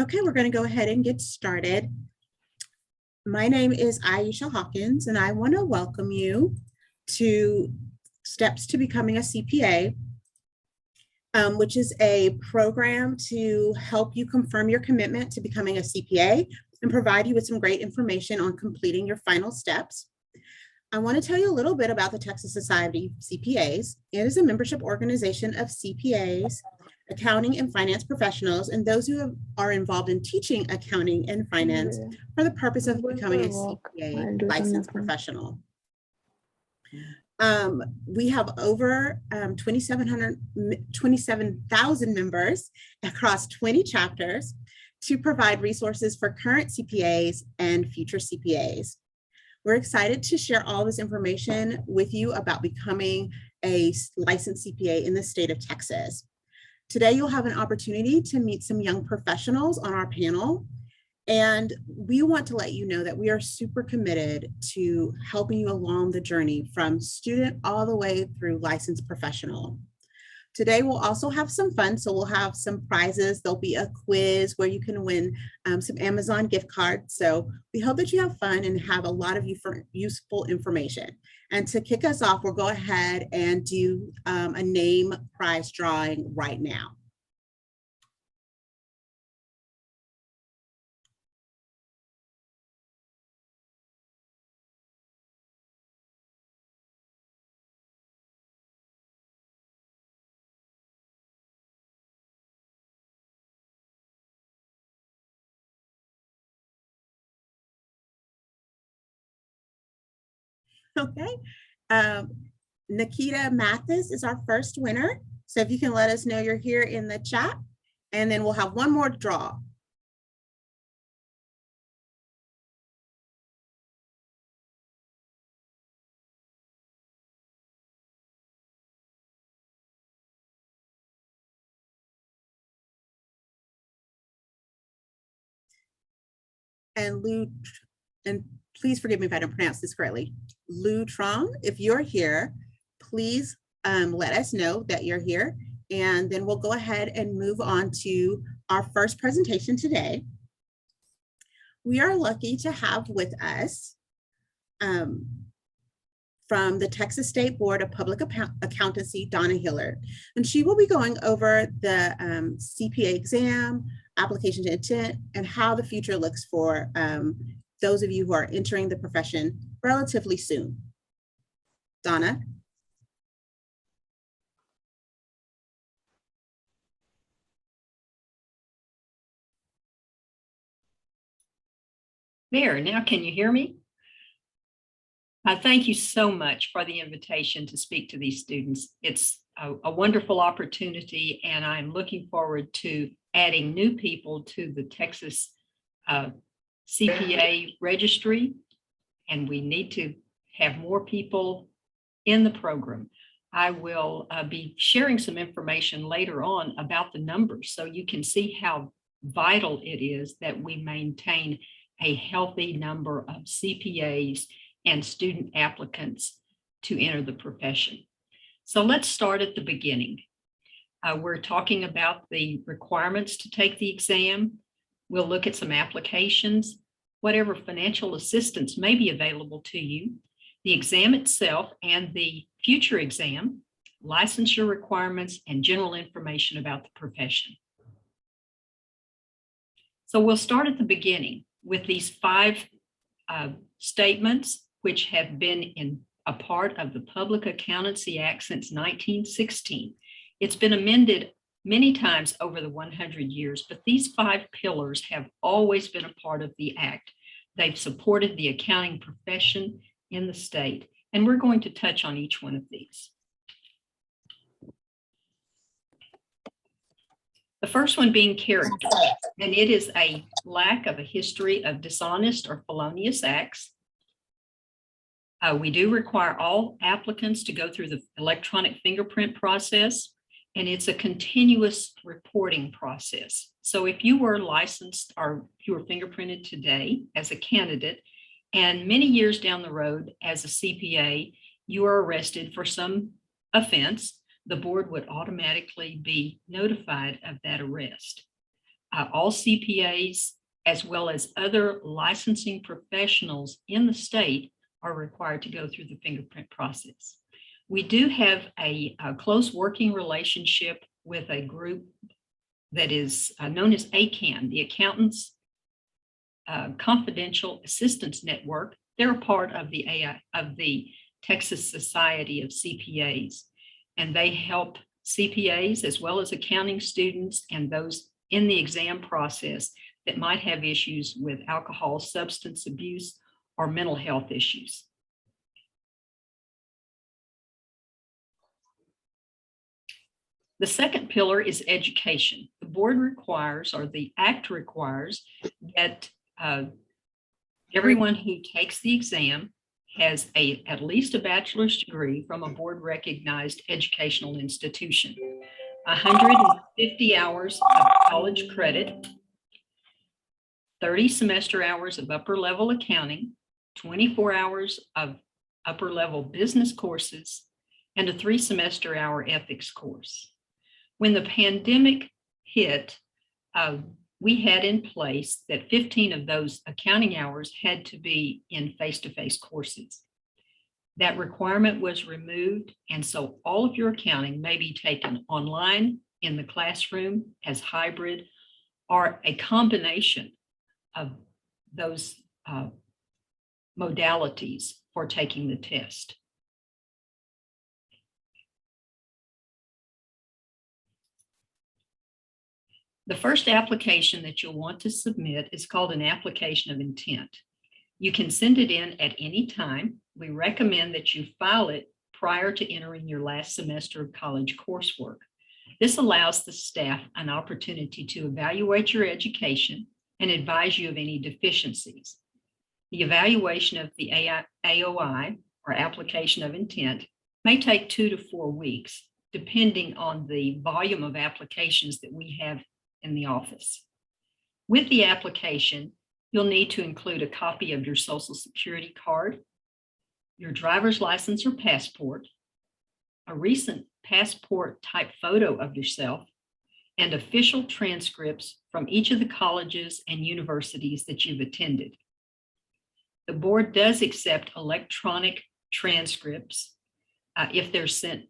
Okay, we're going to go ahead and get started. My name is Aisha Hawkins, and I want to welcome you to Steps to Becoming a CPA, which is a program to help you confirm your commitment to becoming a CPA and provide you with some great information on completing your final steps. I want to tell you a little bit about the Texas Society of CPAs. It is a membership organization of CPAs, accounting and finance professionals, and those who are involved in teaching accounting and finance for the purpose of becoming a CPA licensed professional. We have over 27,000 members across 20 chapters to provide resources for current CPAs and future CPAs. We're excited to share all this information with you about becoming a licensed CPA in the state of Texas. Today, you'll have an opportunity to meet some young professionals on our panel, and we want to let you know that we are super committed to helping you along the journey from student all the way through licensed professional. Today, we'll also have some fun, so we'll have some prizes. There'll be a quiz where you can win some Amazon gift cards. So we hope that you have fun and have a lot of useful information. And to kick us off, we'll go ahead and do a name prize drawing right now. Okay, Nikita Mathis is our first winner. So if you can let us know you're here in the chat, and then we'll have one more draw. And please forgive me if I don't pronounce this correctly. Lu Trong, if you're here, please let us know that you're here, and then we'll go ahead and move on to our first presentation today. We are lucky to have with us from the Texas State Board of Public Accountancy, Donna Hillard, and she will be going over the CPA exam, application to intent, and how the future looks for those of you who are entering the profession relatively soon. Donna? There, now can you hear me? Thank you so much for the invitation to speak to these students. It's a wonderful opportunity, and I'm looking forward to adding new people to the Texas CPA registry, and we need to have more people in the program. I will be sharing some information later on about the numbers so you can see how vital it is that we maintain a healthy number of CPAs and student applicants to enter the profession. So let's start at the beginning. We're talking about the requirements to take the exam. We'll look at some applications, whatever financial assistance may be available to you, the exam itself and the future exam, licensure requirements, and general information about the profession. So we'll start at the beginning with these 5 statements, which have been a part of the Public Accountancy Act since 1916. It's been amended many times over the 100 years, but these 5 pillars have always been a part of the Act. They've supported the accounting profession in the state, and we're going to touch on each one of these. The first one being character, and it is a lack of a history of dishonest or felonious acts. We do require all applicants to go through the electronic fingerprint process, and it's a continuous reporting process. So if you were licensed or if you were fingerprinted today as a candidate, and many years down the road as a CPA, you are arrested for some offense, the board would automatically be notified of that arrest. all CPAs, as well as other licensing professionals in the state, are required to go through the fingerprint process. We do have a close working relationship with a group that is known as ACAN, the Accountants Confidential Assistance Network. They're a part of the Texas Society of CPAs, and they help CPAs as well as accounting students and those in the exam process that might have issues with alcohol, substance abuse, or mental health issues. The second pillar is education. The board requires, or the act requires, that everyone who takes the exam has at least a bachelor's degree from a board recognized educational institution, 150 hours of college credit, 30 semester hours of upper level accounting, 24 hours of upper level business courses, and a 3 semester hour ethics course. When the pandemic hit, we had in place that 15 of those accounting hours had to be in face-to-face courses. That requirement was removed, and so all of your accounting may be taken online, in the classroom, as hybrid, or a combination of those modalities for taking the test. The first application that you'll want to submit is called an application of intent. You can send it in at any time. We recommend that you file it prior to entering your last semester of college coursework. This allows the staff an opportunity to evaluate your education and advise you of any deficiencies. The evaluation of the AOI, or application of intent, may take 2 to 4 weeks, depending on the volume of applications that we have in the office. With the application, you'll need to include a copy of your Social Security card, your driver's license or passport, a recent passport type photo of yourself, and official transcripts from each of the colleges and universities that you've attended. The board does accept electronic transcripts if they're sent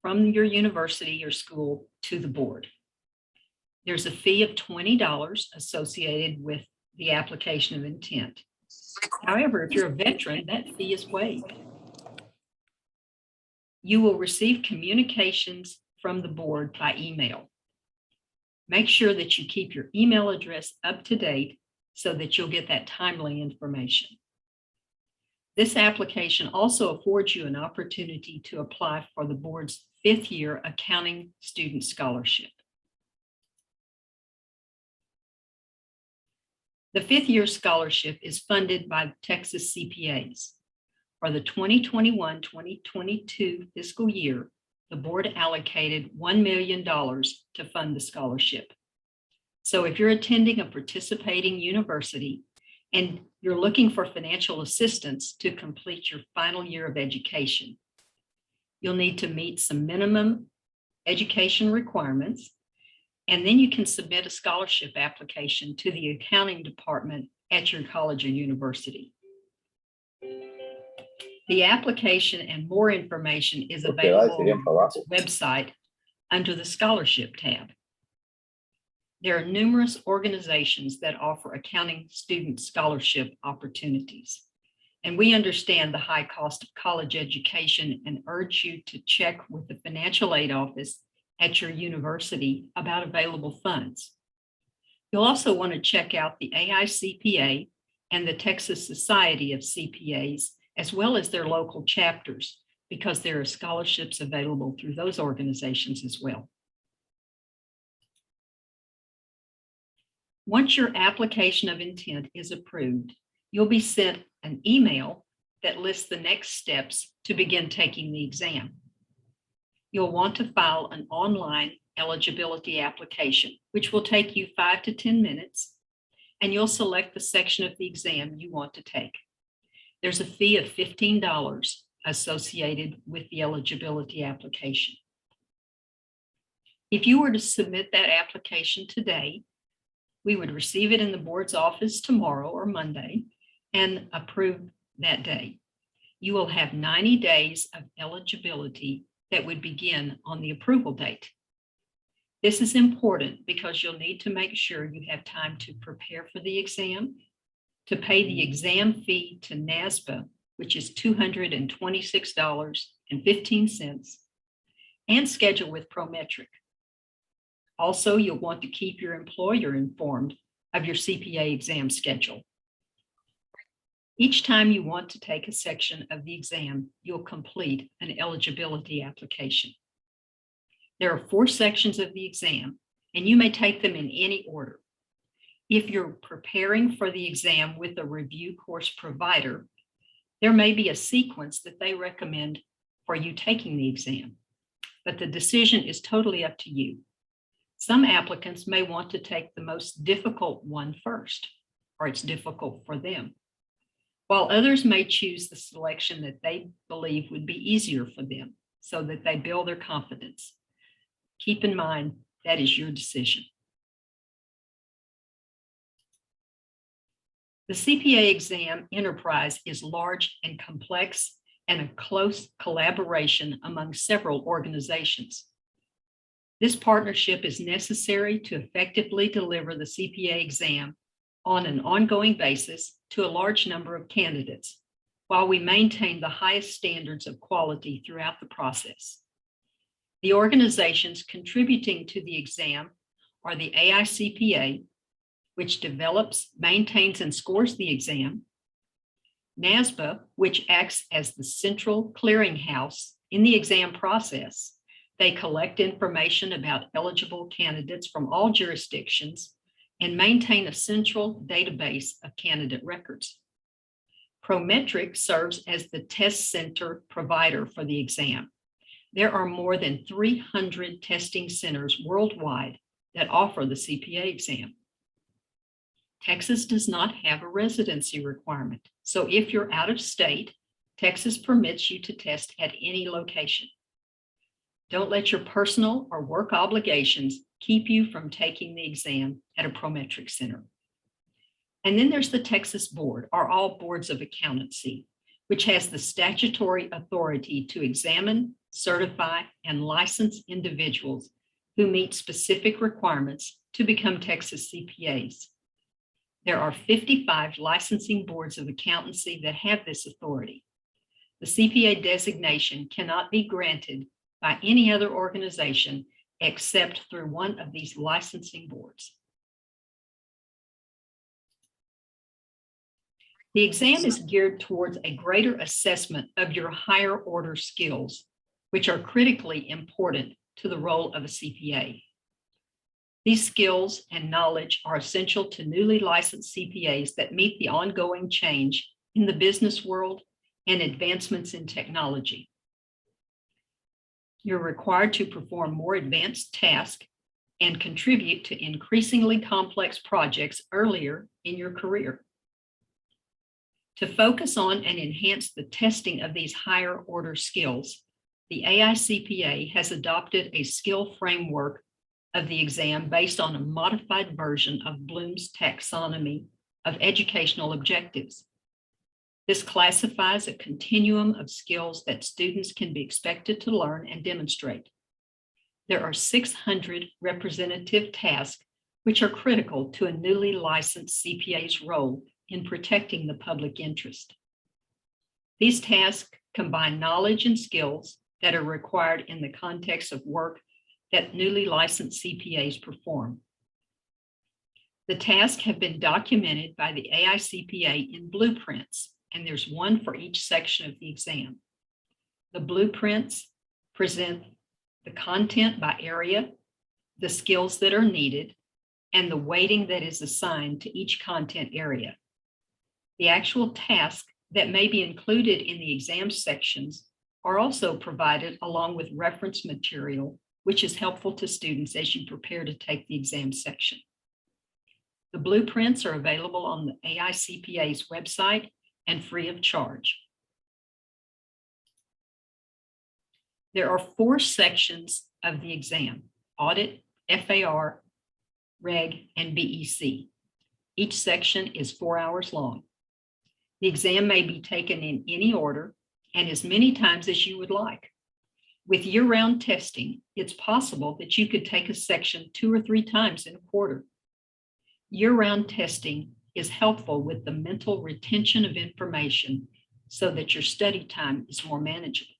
from your university or school to the board. There's a fee of $20 associated with the application of intent. However, if you're a veteran, that fee is waived. You will receive communications from the board by email. Make sure that you keep your email address up to date so that you'll get that timely information. This application also affords you an opportunity to apply for the board's 5th year accounting student scholarship. The 5th year scholarship is funded by Texas CPAs. For the 2021-2022 fiscal year, the board allocated $1 million to fund the scholarship. So if you're attending a participating university and you're looking for financial assistance to complete your final year of education, you'll need to meet some minimum education requirements, and then you can submit a scholarship application to the accounting department at your college or university. The application and more information is available on the website under the scholarship tab. There are numerous organizations that offer accounting student scholarship opportunities. And we understand the high cost of college education and urge you to check with the financial aid office at your university about available funds. You'll also want to check out the AICPA and the Texas Society of CPAs, as well as their local chapters, because there are scholarships available through those organizations as well. Once your application of intent is approved, you'll be sent an email that lists the next steps to begin taking the exam. You'll want to file an online eligibility application, which will take you 5 to 10 minutes, and you'll select the section of the exam you want to take. There's a fee of $15 associated with the eligibility application. If you were to submit that application today, We would receive it in the board's office tomorrow or Monday and approve that day. You will have 90 days of eligibility that would begin on the approval date. This is important because you'll need to make sure you have time to prepare for the exam, to pay the exam fee to NASBA, which is $226.15, and schedule with Prometric. Also, you'll want to keep your employer informed of your CPA exam schedule. Each time you want to take a section of the exam, you'll complete an eligibility application. There are 4 sections of the exam, and you may take them in any order. If you're preparing for the exam with a review course provider, there may be a sequence that they recommend for you taking the exam, but the decision is totally up to you. Some applicants may want to take the most difficult one first, or it's difficult for them, while others may choose the selection that they believe would be easier for them so that they build their confidence. Keep in mind, that is your decision. The CPA Exam Enterprise is large and complex and a close collaboration among several organizations. This partnership is necessary to effectively deliver the CPA exam on an ongoing basis to a large number of candidates, while we maintain the highest standards of quality throughout the process. The organizations contributing to the exam are the AICPA, which develops, maintains, and scores the exam, NASBA, which acts as the central clearinghouse in the exam process. They collect information about eligible candidates from all jurisdictions and maintain a central database of candidate records. Prometric serves as the test center provider for the exam. There are more than 300 testing centers worldwide that offer the CPA exam. Texas does not have a residency requirement, so if you're out of state, Texas permits you to test at any location. Don't let your personal or work obligations keep you from taking the exam at a Prometric center. And then there's the Texas Board, or all boards of accountancy, which has the statutory authority to examine, certify, and license individuals who meet specific requirements to become Texas CPAs. There are 55 licensing boards of accountancy that have this authority. The CPA designation cannot be granted by any other organization except through one of these licensing boards. The exam is geared towards a greater assessment of your higher order skills, which are critically important to the role of a CPA. These skills and knowledge are essential to newly licensed CPAs that meet the ongoing change in the business world and advancements in technology. You're required to perform more advanced tasks and contribute to increasingly complex projects earlier in your career. To focus on and enhance the testing of these higher order skills, the AICPA has adopted a skill framework of the exam based on a modified version of Bloom's taxonomy of educational objectives. This classifies a continuum of skills that students can be expected to learn and demonstrate. There are 600 representative tasks which are critical to a newly licensed CPA's role in protecting the public interest. These tasks combine knowledge and skills that are required in the context of work that newly licensed CPAs perform. The tasks have been documented by the AICPA in blueprints, and there's one for each section of the exam. The blueprints present the content by area, the skills that are needed, and the weighting that is assigned to each content area. The actual tasks that may be included in the exam sections are also provided along with reference material, which is helpful to students as you prepare to take the exam section. The blueprints are available on the AICPA's website and free of charge. There are 4 sections of the exam: audit, FAR, Reg, and BEC. Each section is 4 hours long. The exam may be taken in any order and as many times as you would like. With year-round testing, it's possible that you could take a section 2 or 3 times in a quarter. Year-round testing is helpful with the mental retention of information so that your study time is more manageable.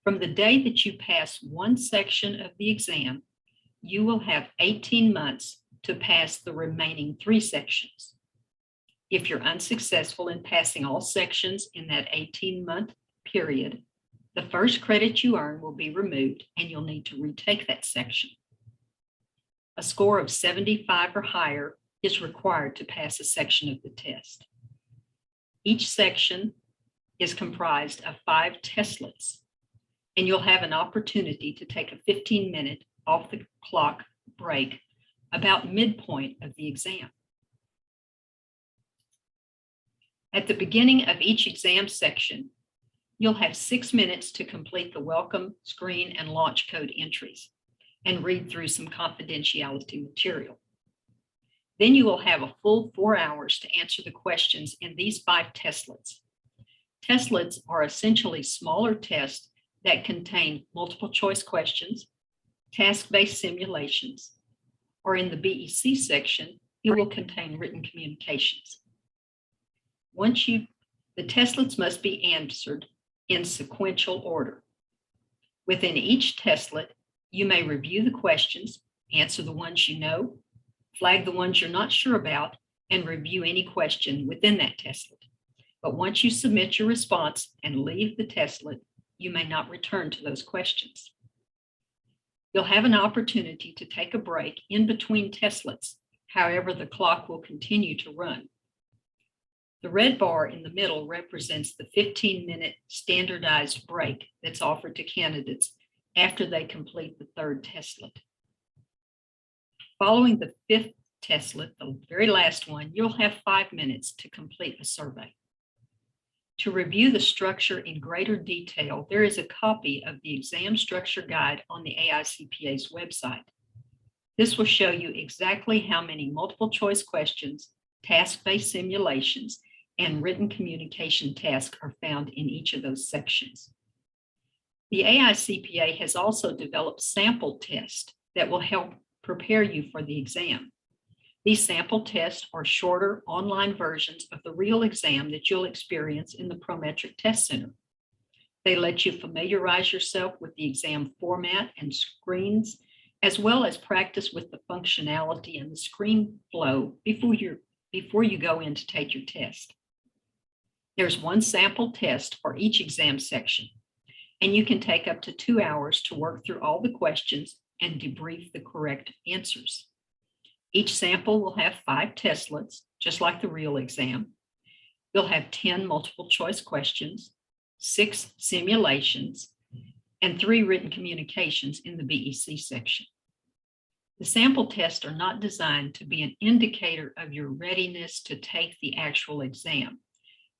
From the day that you pass one section of the exam, you will have 18 months to pass the remaining 3 sections. If you're unsuccessful in passing all sections in that 18-month period, the first credit you earn will be removed and you'll need to retake that section. A score of 75 or higher is required to pass a section of the test. Each section is comprised of 5 testlets, and you'll have an opportunity to take a 15-minute off the clock break about midpoint of the exam. At the beginning of each exam section, you'll have 6 minutes to complete the welcome, screen, and launch code entries and read through some confidentiality material. Then you will have a full 4 hours to answer the questions in these 5 testlets. Testlets are essentially smaller tests that contain multiple choice questions, task-based simulations, or in the BEC section, it will contain written communications. The testlets must be answered in sequential order. Within each testlet, you may review the questions, answer the ones you know, flag the ones you're not sure about, and review any question within that testlet. But once you submit your response and leave the testlet, you may not return to those questions. You'll have an opportunity to take a break in between testlets. However, the clock will continue to run. The red bar in the middle represents the 15-minute standardized break that's offered to candidates after they complete the 3rd testlet. Following the 5th testlet, the very last one, you'll have 5 minutes to complete a survey. To review the structure in greater detail, there is a copy of the exam structure guide on the AICPA's website. This will show you exactly how many multiple choice questions, task-based simulations, and written communication tasks are found in each of those sections. The AICPA has also developed sample tests that will help prepare you for the exam. These sample tests are shorter online versions of the real exam that you'll experience in the Prometric Test Center. They let you familiarize yourself with the exam format and screens, as well as practice with the functionality and the screen flow before you go in to take your test. There's one sample test for each exam section, and you can take up to 2 hours to work through all the questions and debrief the correct answers. Each sample will have 5 testlets, just like the real exam. You'll have 10 multiple choice questions, 6 simulations, and 3 written communications in the BEC section. The sample tests are not designed to be an indicator of your readiness to take the actual exam.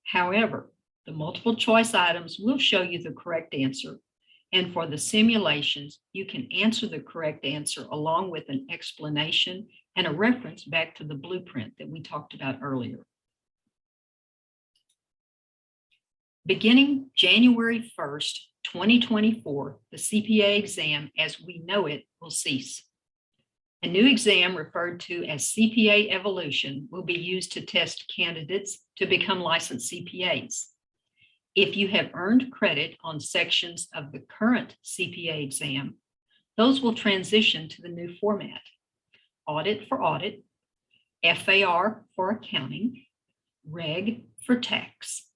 However, the multiple choice items will show you the correct answer, and for the simulations, you can answer the correct answer along with an explanation and a reference back to the blueprint that we talked about earlier. Beginning January 1st, 2024, the CPA exam as we know it will cease. A new exam referred to as CPA Evolution will be used to test candidates to become licensed CPAs. If you have earned credit on sections of the current CPA exam, those will transition to the new format. Audit for audit, FAR for accounting, Reg for tax.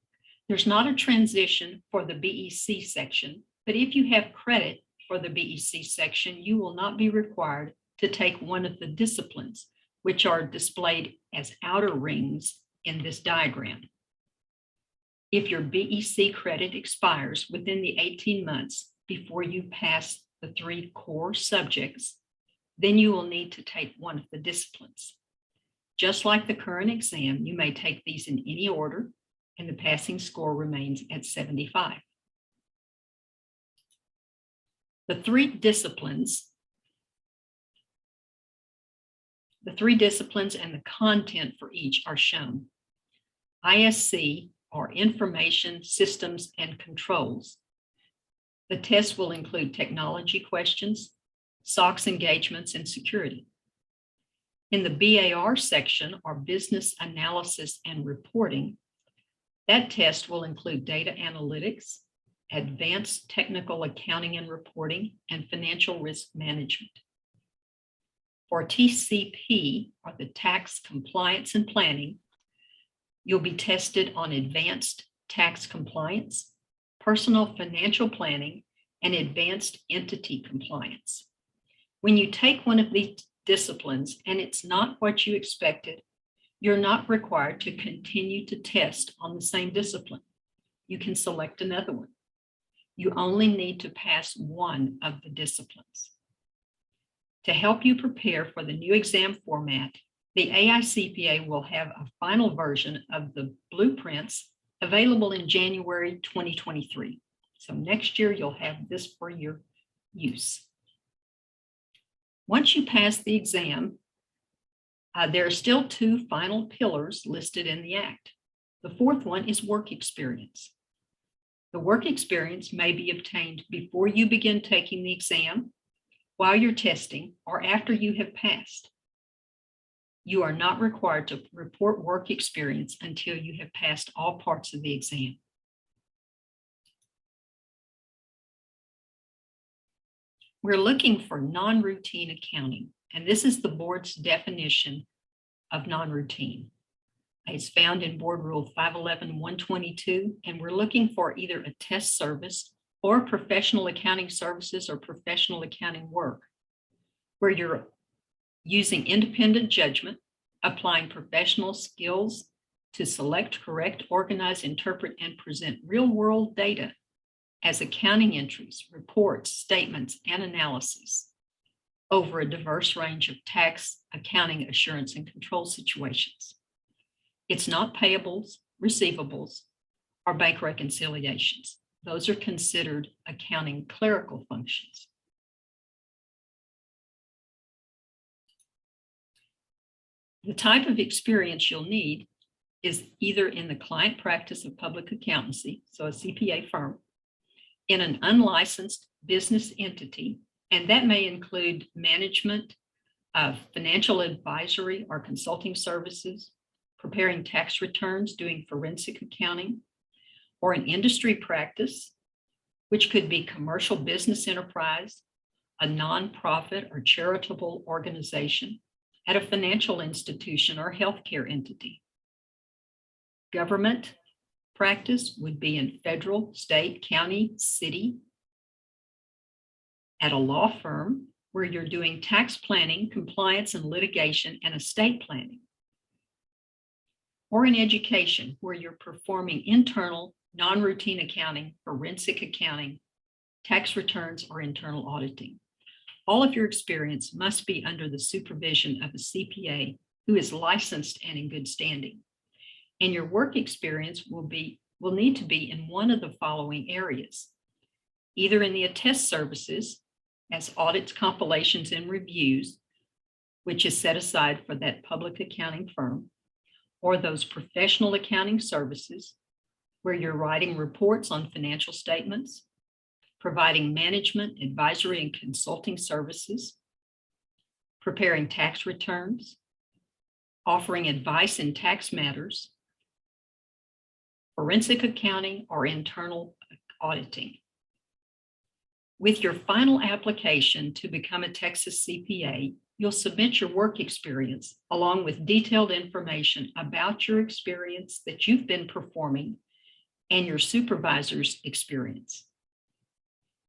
There's not a transition for the BEC section, but if you have credit for the BEC section, you will not be required to take one of the disciplines, which are displayed as outer rings in this diagram. If your BEC credit expires within the 18 months before you pass the 3 core subjects, then you will need to take one of the disciplines. Just like the current exam, you may take these in any order, and the passing score remains at 75. The 3 disciplines The 3 disciplines and the content for each are shown. ISC, or Information Systems and Controls. The test will include technology questions, SOX engagements, and security. In the BAR section, or Business Analysis and Reporting, that test will include data analytics, advanced technical accounting and reporting, and financial risk management. For TCP, or the Tax Compliance and Planning, you'll be tested on advanced tax compliance, personal financial planning, and advanced entity compliance. When you take one of these disciplines and it's not what you expected, you're not required to continue to test on the same discipline. You can select another one. You only need to pass one of the disciplines. To help you prepare for the new exam format, the AICPA will have a final version of the blueprints available in January 2023. So next year, you'll have this for your use. Once you pass the exam, there are still 2 final pillars listed in the Act. The 4th one is work experience. The work experience may be obtained before you begin taking the exam, while you're testing, or after you have passed. You are not required to report work experience until you have passed all parts of the exam. We're looking for non-routine accounting, and this is the board's definition of non-routine. It's found in Board Rule 511-122, and we're looking for either a test service or professional accounting services or professional accounting work, where you're using independent judgment, applying professional skills to select, correct, organize, interpret, and present real-world data as accounting entries, reports, statements, and analyses over a diverse range of tax, accounting, assurance, and control situations. It's not payables, receivables, or bank reconciliations. Those are considered accounting clerical functions. The type of experience you'll need is either in the client practice of public accountancy, so a CPA firm, in an unlicensed business entity, and that may include management of financial advisory or consulting services, preparing tax returns, doing forensic accounting, or an industry practice, which could be commercial business enterprise, a nonprofit or charitable organization, at a financial institution or healthcare entity. Government practice would be in federal, state, county, city, at a law firm where you're doing tax planning, compliance and litigation, and estate planning. Or in education where you're performing internal, non-routine accounting, forensic accounting, tax returns, or internal auditing. All of your experience must be under the supervision of a CPA who is licensed and in good standing. And your work experience will need to be in one of the following areas, either in the attest services as audits, compilations, and reviews, which is set aside for that public accounting firm, or those professional accounting services where you're writing reports on financial statements, providing management, advisory, and consulting services, preparing tax returns, offering advice in tax matters, forensic accounting, or internal auditing. With your final application to become a Texas CPA, you'll submit your work experience along with detailed information about your experience that you've been performing and your supervisor's experience.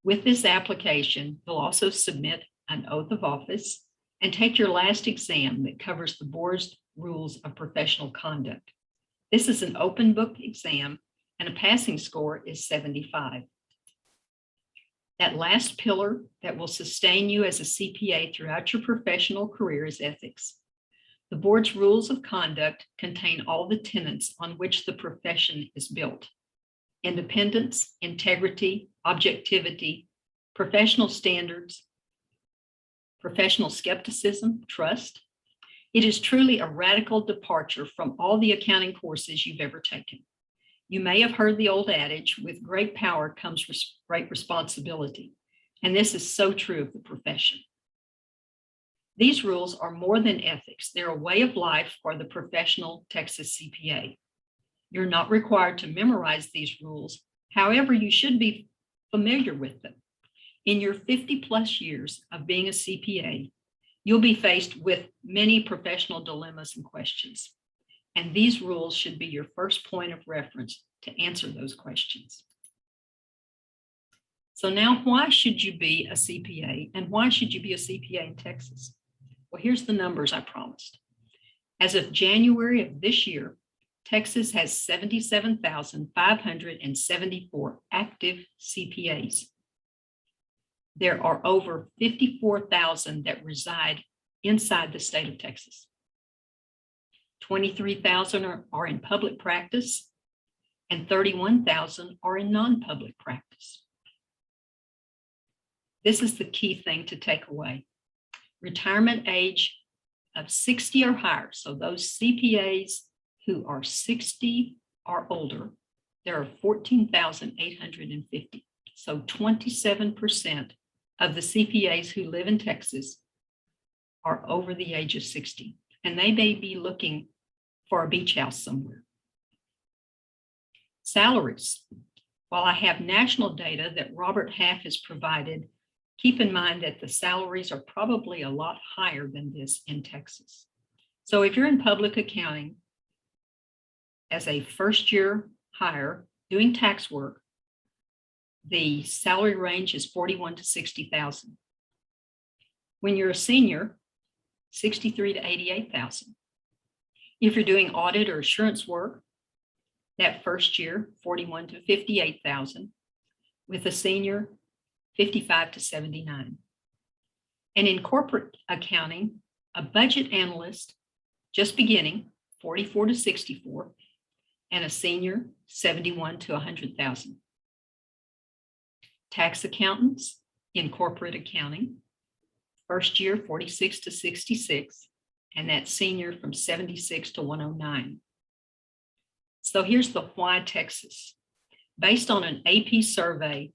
With this application, you'll also submit an oath of office and take your last exam that covers the board's rules of professional conduct. This is an open book exam and a passing score is 75. That last pillar that will sustain you as a CPA throughout your professional career is ethics. The board's rules of conduct contain all the tenets on which the profession is built: independence, integrity, objectivity, professional standards, professional skepticism, trust, It is truly a radical departure from all the accounting courses you've ever taken. You may have heard the old adage, with great power comes great responsibility. And this is so true of the profession. These rules are more than ethics. They're a way of life for the professional Texas CPA. You're not required to memorize these rules. However, you should be familiar with them. In your 50+ years of being a CPA, you'll be faced with many professional dilemmas and questions. And these rules should be your first point of reference to answer those questions. So now, why should you be a CPA, and why should you be a CPA in Texas? Well, here's the numbers I promised. As of January of this year, Texas has 77,574 active CPAs. There are over 54,000 that reside inside the state of Texas. 23,000 are in public practice, and 31,000 are in non-public practice. This is the key thing to take away. Retirement age of 60 or higher. So those CPAs who are 60 or older, there are 14,850. So 27% of the CPAs who live in Texas are over the age of 60, and they may be looking for a beach house somewhere. Salaries. While I have national data that Robert Half has provided, keep in mind that the salaries are probably a lot higher than this in Texas. So if you're in public accounting as a first-year hire doing tax work, the salary range is $41,000 to $60,000. When you're a senior, $63,000 to $88,000. If you're doing audit or assurance work, that first year, $41,000 to $58,000. With a senior, $55,000 to $79,000. And in corporate accounting, a budget analyst, just beginning, $44,000 to $64,000, and a senior, $71,000 to $100,000. Tax accountants in corporate accounting, first year, $46,000 to $66,000, and that senior from $76,000 to $109,000. So here's the why Texas. Based on an AP survey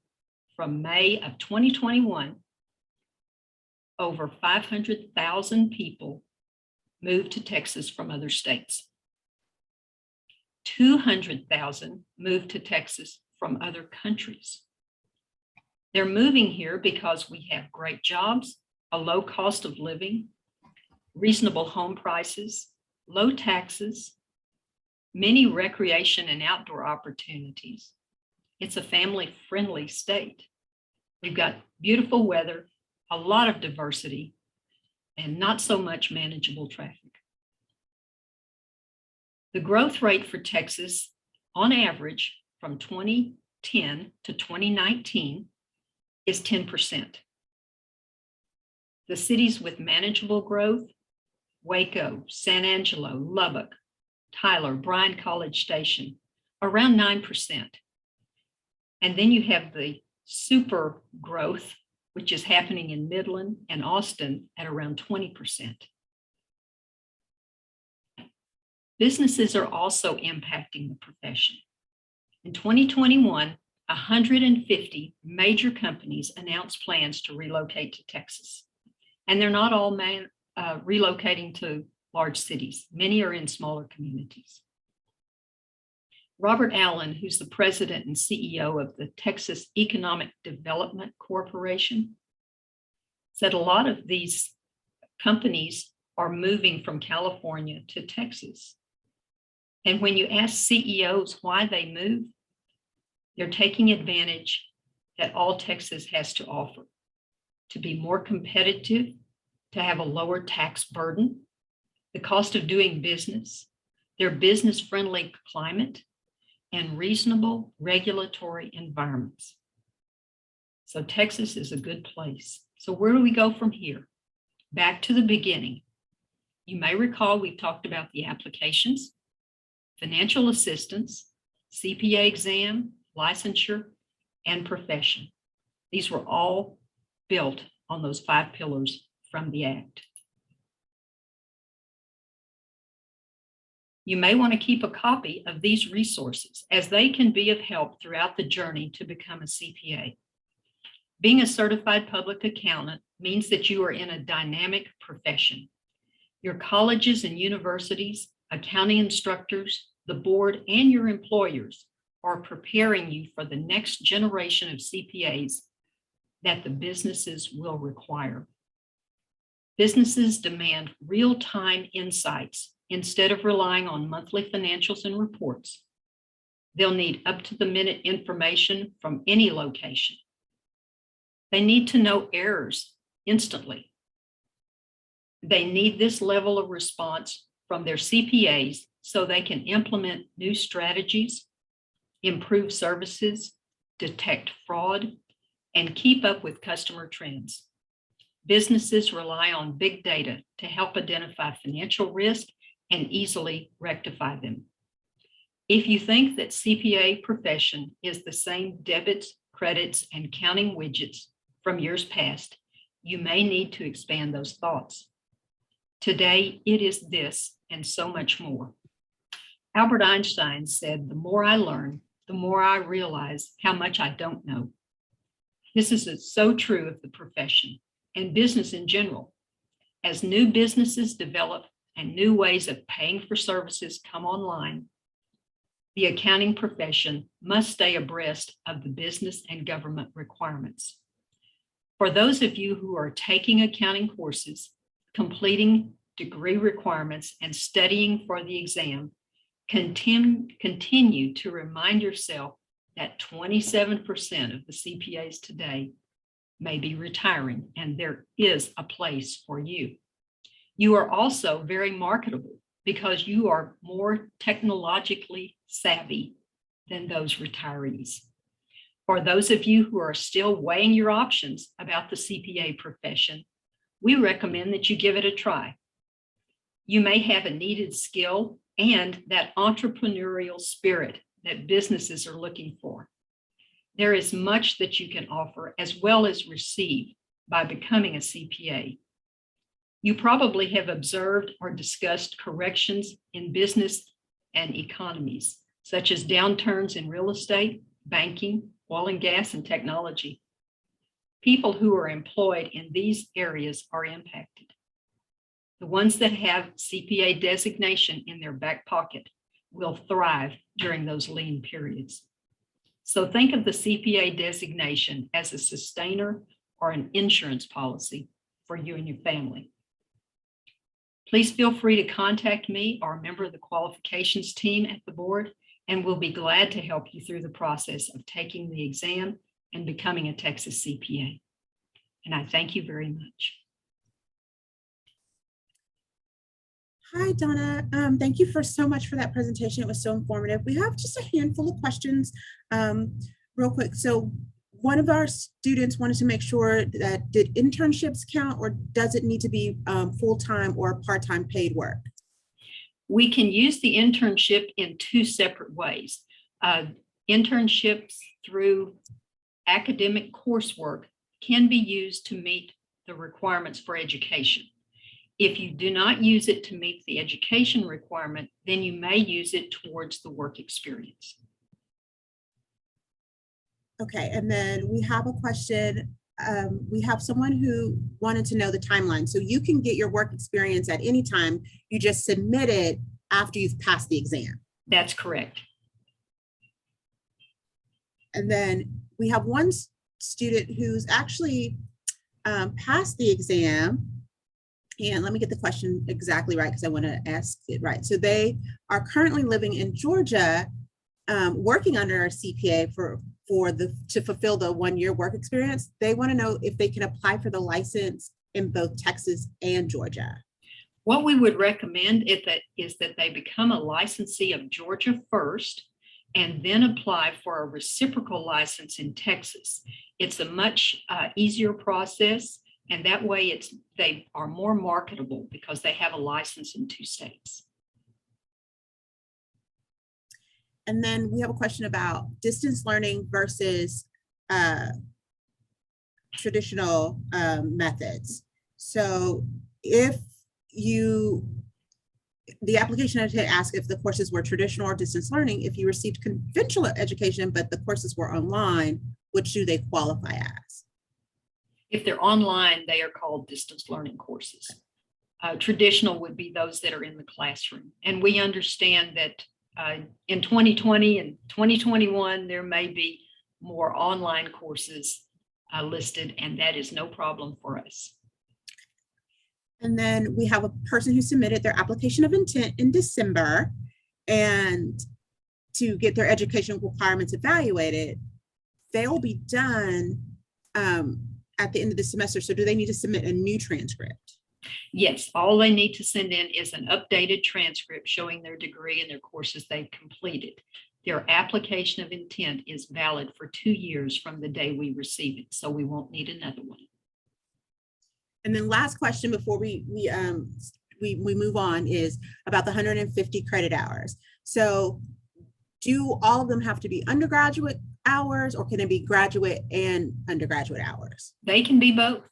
from May of 2021, over 500,000 people moved to Texas from other states. 200,000 moved to Texas from other countries. They're moving here because we have great jobs, a low cost of living, reasonable home prices, low taxes, many recreation and outdoor opportunities. It's a family-friendly state. We've got beautiful weather, a lot of diversity, and not so much manageable traffic. The growth rate for Texas, on average, from 2010 to 2019, is 10%. The cities with manageable growth, Waco, San Angelo, Lubbock, Tyler, Bryan College Station, around 9%. And then you have the super growth, which is happening in Midland and Austin at around 20%. Businesses are also impacting the profession. In 2021, 150 major companies announced plans to relocate to Texas. And they're not all relocating to large cities. Many are in smaller communities. Robert Allen, who's the president and CEO of the Texas Economic Development Corporation, said a lot of these companies are moving from California to Texas. And when you ask CEOs why they move, they're taking advantage that all Texas has to offer: to be more competitive, to have a lower tax burden, the cost of doing business, their business-friendly climate, and reasonable regulatory environments. So Texas is a good place. So where do we go from here? Back to the beginning. You may recall we've talked about the applications, financial assistance, CPA exam, licensure, and profession. These were all built on those 5 pillars from the Act. You may want to keep a copy of these resources as they can be of help throughout the journey to become a CPA. Being a certified public accountant means that you are in a dynamic profession. Your colleges and universities, accounting instructors, the board, and your employers are preparing you for the next generation of CPAs that the businesses will require. Businesses demand real-time insights instead of relying on monthly financials and reports. They'll need up-to-the-minute information from any location. They need to know errors instantly. They need this level of response from their CPAs so they can implement new strategies, improve services, detect fraud, and keep up with customer trends. Businesses rely on big data to help identify financial risk and easily rectify them. If you think that CPA profession is the same debits, credits, and counting widgets from years past, you may need to expand those thoughts. Today, it is this and so much more. Albert Einstein said, "The more I learn, the more I realize how much I don't know." This is so true of the profession and business in general. As new businesses develop and new ways of paying for services come online, the accounting profession must stay abreast of the business and government requirements. For those of you who are taking accounting courses, completing degree requirements, and studying for the exam, continue to remind yourself that 27% of the CPAs today may be retiring, and there is a place for you. You are also very marketable because you are more technologically savvy than those retirees. For those of you who are still weighing your options about the CPA profession, we recommend that you give it a try. You may have a needed skill and that entrepreneurial spirit that businesses are looking for. There is much that you can offer as well as receive by becoming a CPA. You probably have observed or discussed corrections in business and economies, such as downturns in real estate, banking, oil and gas, and technology. People who are employed in these areas are impacted. The ones that have CPA designation in their back pocket will thrive during those lean periods. So think of the CPA designation as a sustainer or an insurance policy for you and your family. Please feel free to contact me or a member of the qualifications team at the board, and we'll be glad to help you through the process of taking the exam and becoming a Texas CPA. And I thank you very much. Hi, Donna. Thank you so much for that presentation. It was so informative. We have just a handful of questions real quick. So one of our students wanted to make sure that did internships count, or does it need to be full-time or part-time paid work? We can use the internship in two separate ways. Internships through academic coursework can be used to meet the requirements for education. If you do not use it to meet the education requirement, then you may use it towards the work experience. Okay, and then we have a question. We have someone who wanted to know the timeline. So you can get your work experience at any time. You just submit it after you've passed the exam. That's correct. And then we have one student who's actually passed the exam. And let me get the question exactly right because I want to ask it right. So they are currently living in Georgia, working under a CPA to fulfill the 1-year work experience. They want to know if they can apply for the license in both Texas and Georgia. What we would recommend is that they become a licensee of Georgia first and then apply for a reciprocal license in Texas. It's a much easier process, and that way they are more marketable because they have a license in 2 states. And then we have a question about distance learning versus traditional methods. So if you the application had asked if the courses were traditional or distance learning. If you received conventional education, but the courses were online, which do they qualify as? If they're online, they are called distance learning courses. Traditional would be those that are in the classroom. And we understand that in 2020 and 2021, there may be more online courses listed, and that is no problem for us. And then we have a person who submitted their application of intent in December and to get their educational requirements evaluated. They'll be done at the end of the semester. So do they need to submit a new transcript? Yes, all they need to send in is an updated transcript showing their degree and their courses they've completed. Their application of intent is valid for 2 years from the day we receive it, so we won't need another one. And then last question before we move on is about the 150 credit hours. So do all of them have to be undergraduate hours, or can it be graduate and undergraduate hours? They can be both.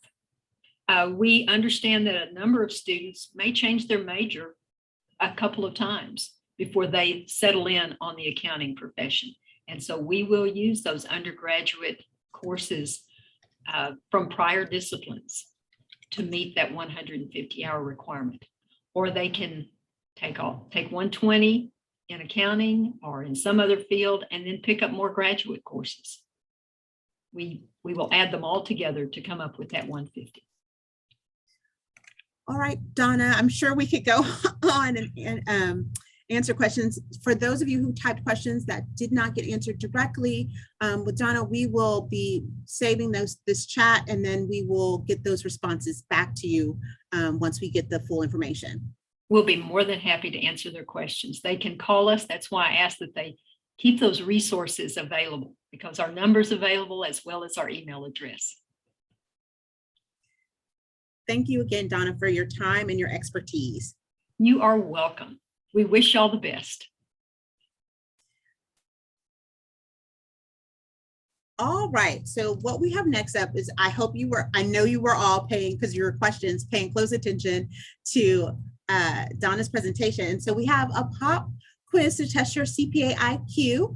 We understand that a number of students may change their major a couple of times before they settle in on the accounting profession. And so we will use those undergraduate courses from prior disciplines to meet that 150-hour requirement. Or they can take 120 in accounting or in some other field and then pick up more graduate courses. We will add them all together to come up with that 150. All right, Donna, I'm sure we could go on and answer questions. For those of you who typed questions that did not get answered directly, with Donna, we will be saving this chat, and then we will get those responses back to you once we get the full information. We'll be more than happy to answer their questions. They can call us. That's why I ask that they keep those resources available, because our number's available as well as our email address. Thank you again, Donna, for your time and your expertise. You are welcome. We wish y'all the best. All right, so what we have next up is, I know you were all paying, because your questions, paying close attention to Donna's presentation. And so we have a pop quiz to test your CPA IQ.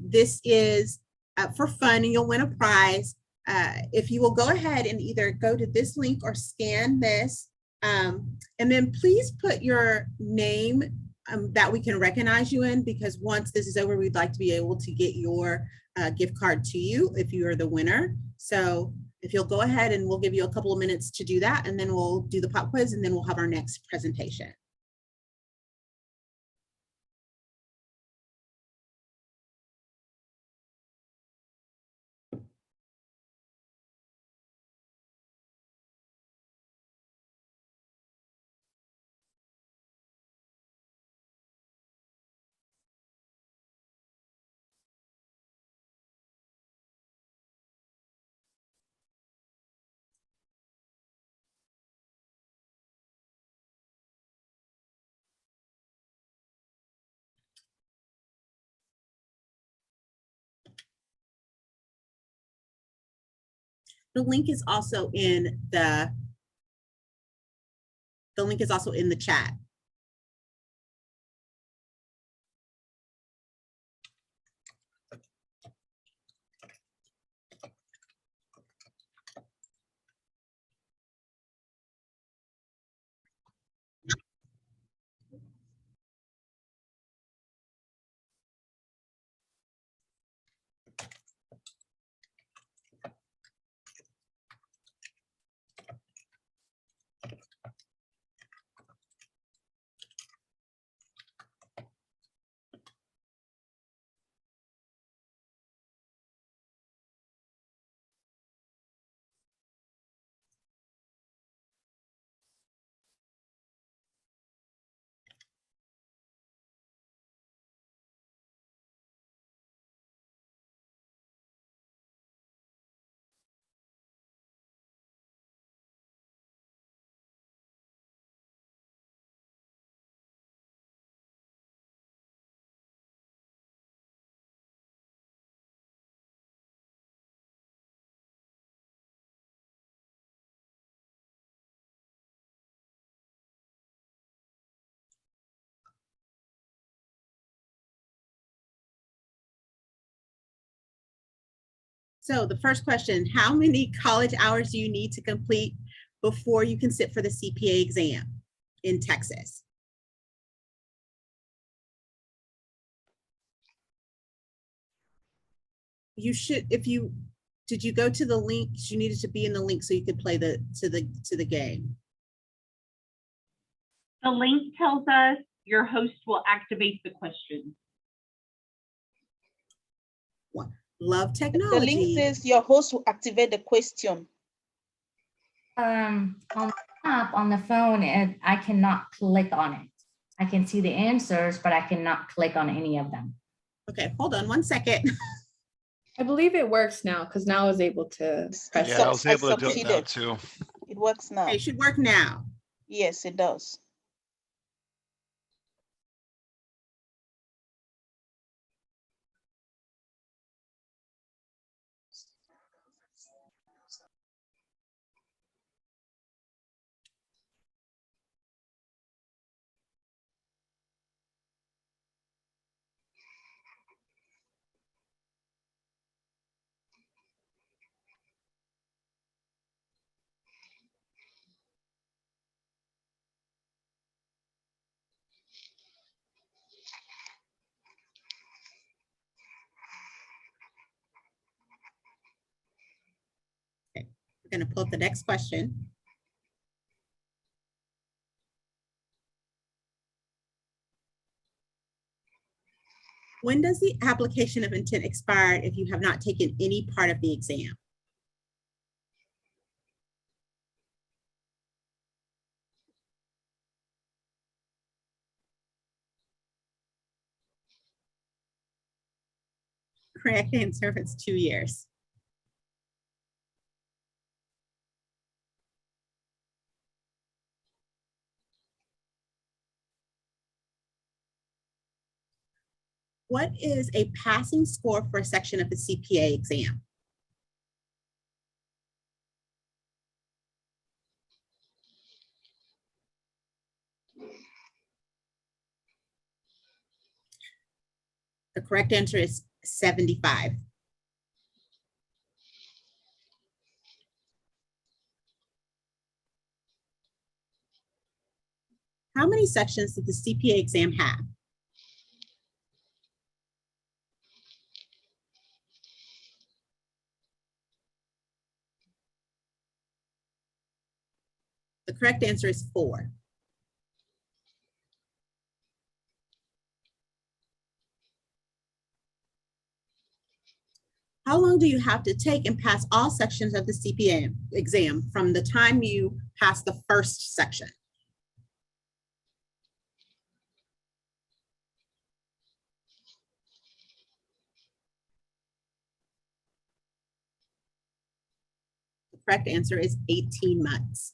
This is for fun, and you'll win a prize. If you will go ahead and either go to this link or scan this, and then please put your name that we can recognize you in, because once this is over, we'd like to be able to get your gift card to you if you are the winner. So if you'll go ahead, and we'll give you a couple of minutes to do that, and then we'll do the pop quiz, and then we'll have our next presentation. The link is also in the chat. So the first question, how many college hours do you need to complete before you can sit for the CPA exam in Texas? You should, did you go to the link? You needed to be in the link so you could play to the game. The link tells us your host will activate the question. Love The technology. link says your host will activate the question. On the app on the phone, and I cannot click on it. I can see the answers, but I cannot click on any of them. Okay, hold on 1 second. I believe it works now because now I was able to press Yeah, I was able to do it now succeeded. too. It works now. It should work now. Yes, it does. We're going to pull up the next question. When does the application of intent expire if you have not taken any part of the exam? Correct answer is 2 years. What is a passing score for a section of the CPA exam? The correct answer is 75. How many sections does the CPA exam have? The correct answer is 4. How long do you have to take and pass all sections of the CPA exam from the time you pass the first section? The correct answer is 18 months.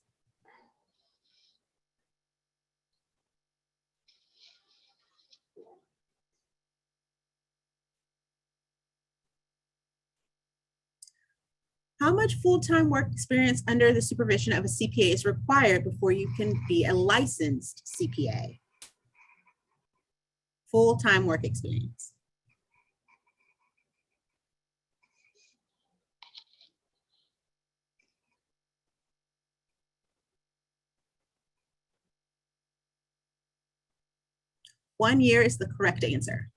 How much full-time work experience under the supervision of a CPA is required before you can be a licensed CPA? Full-time work experience. One year is the correct answer.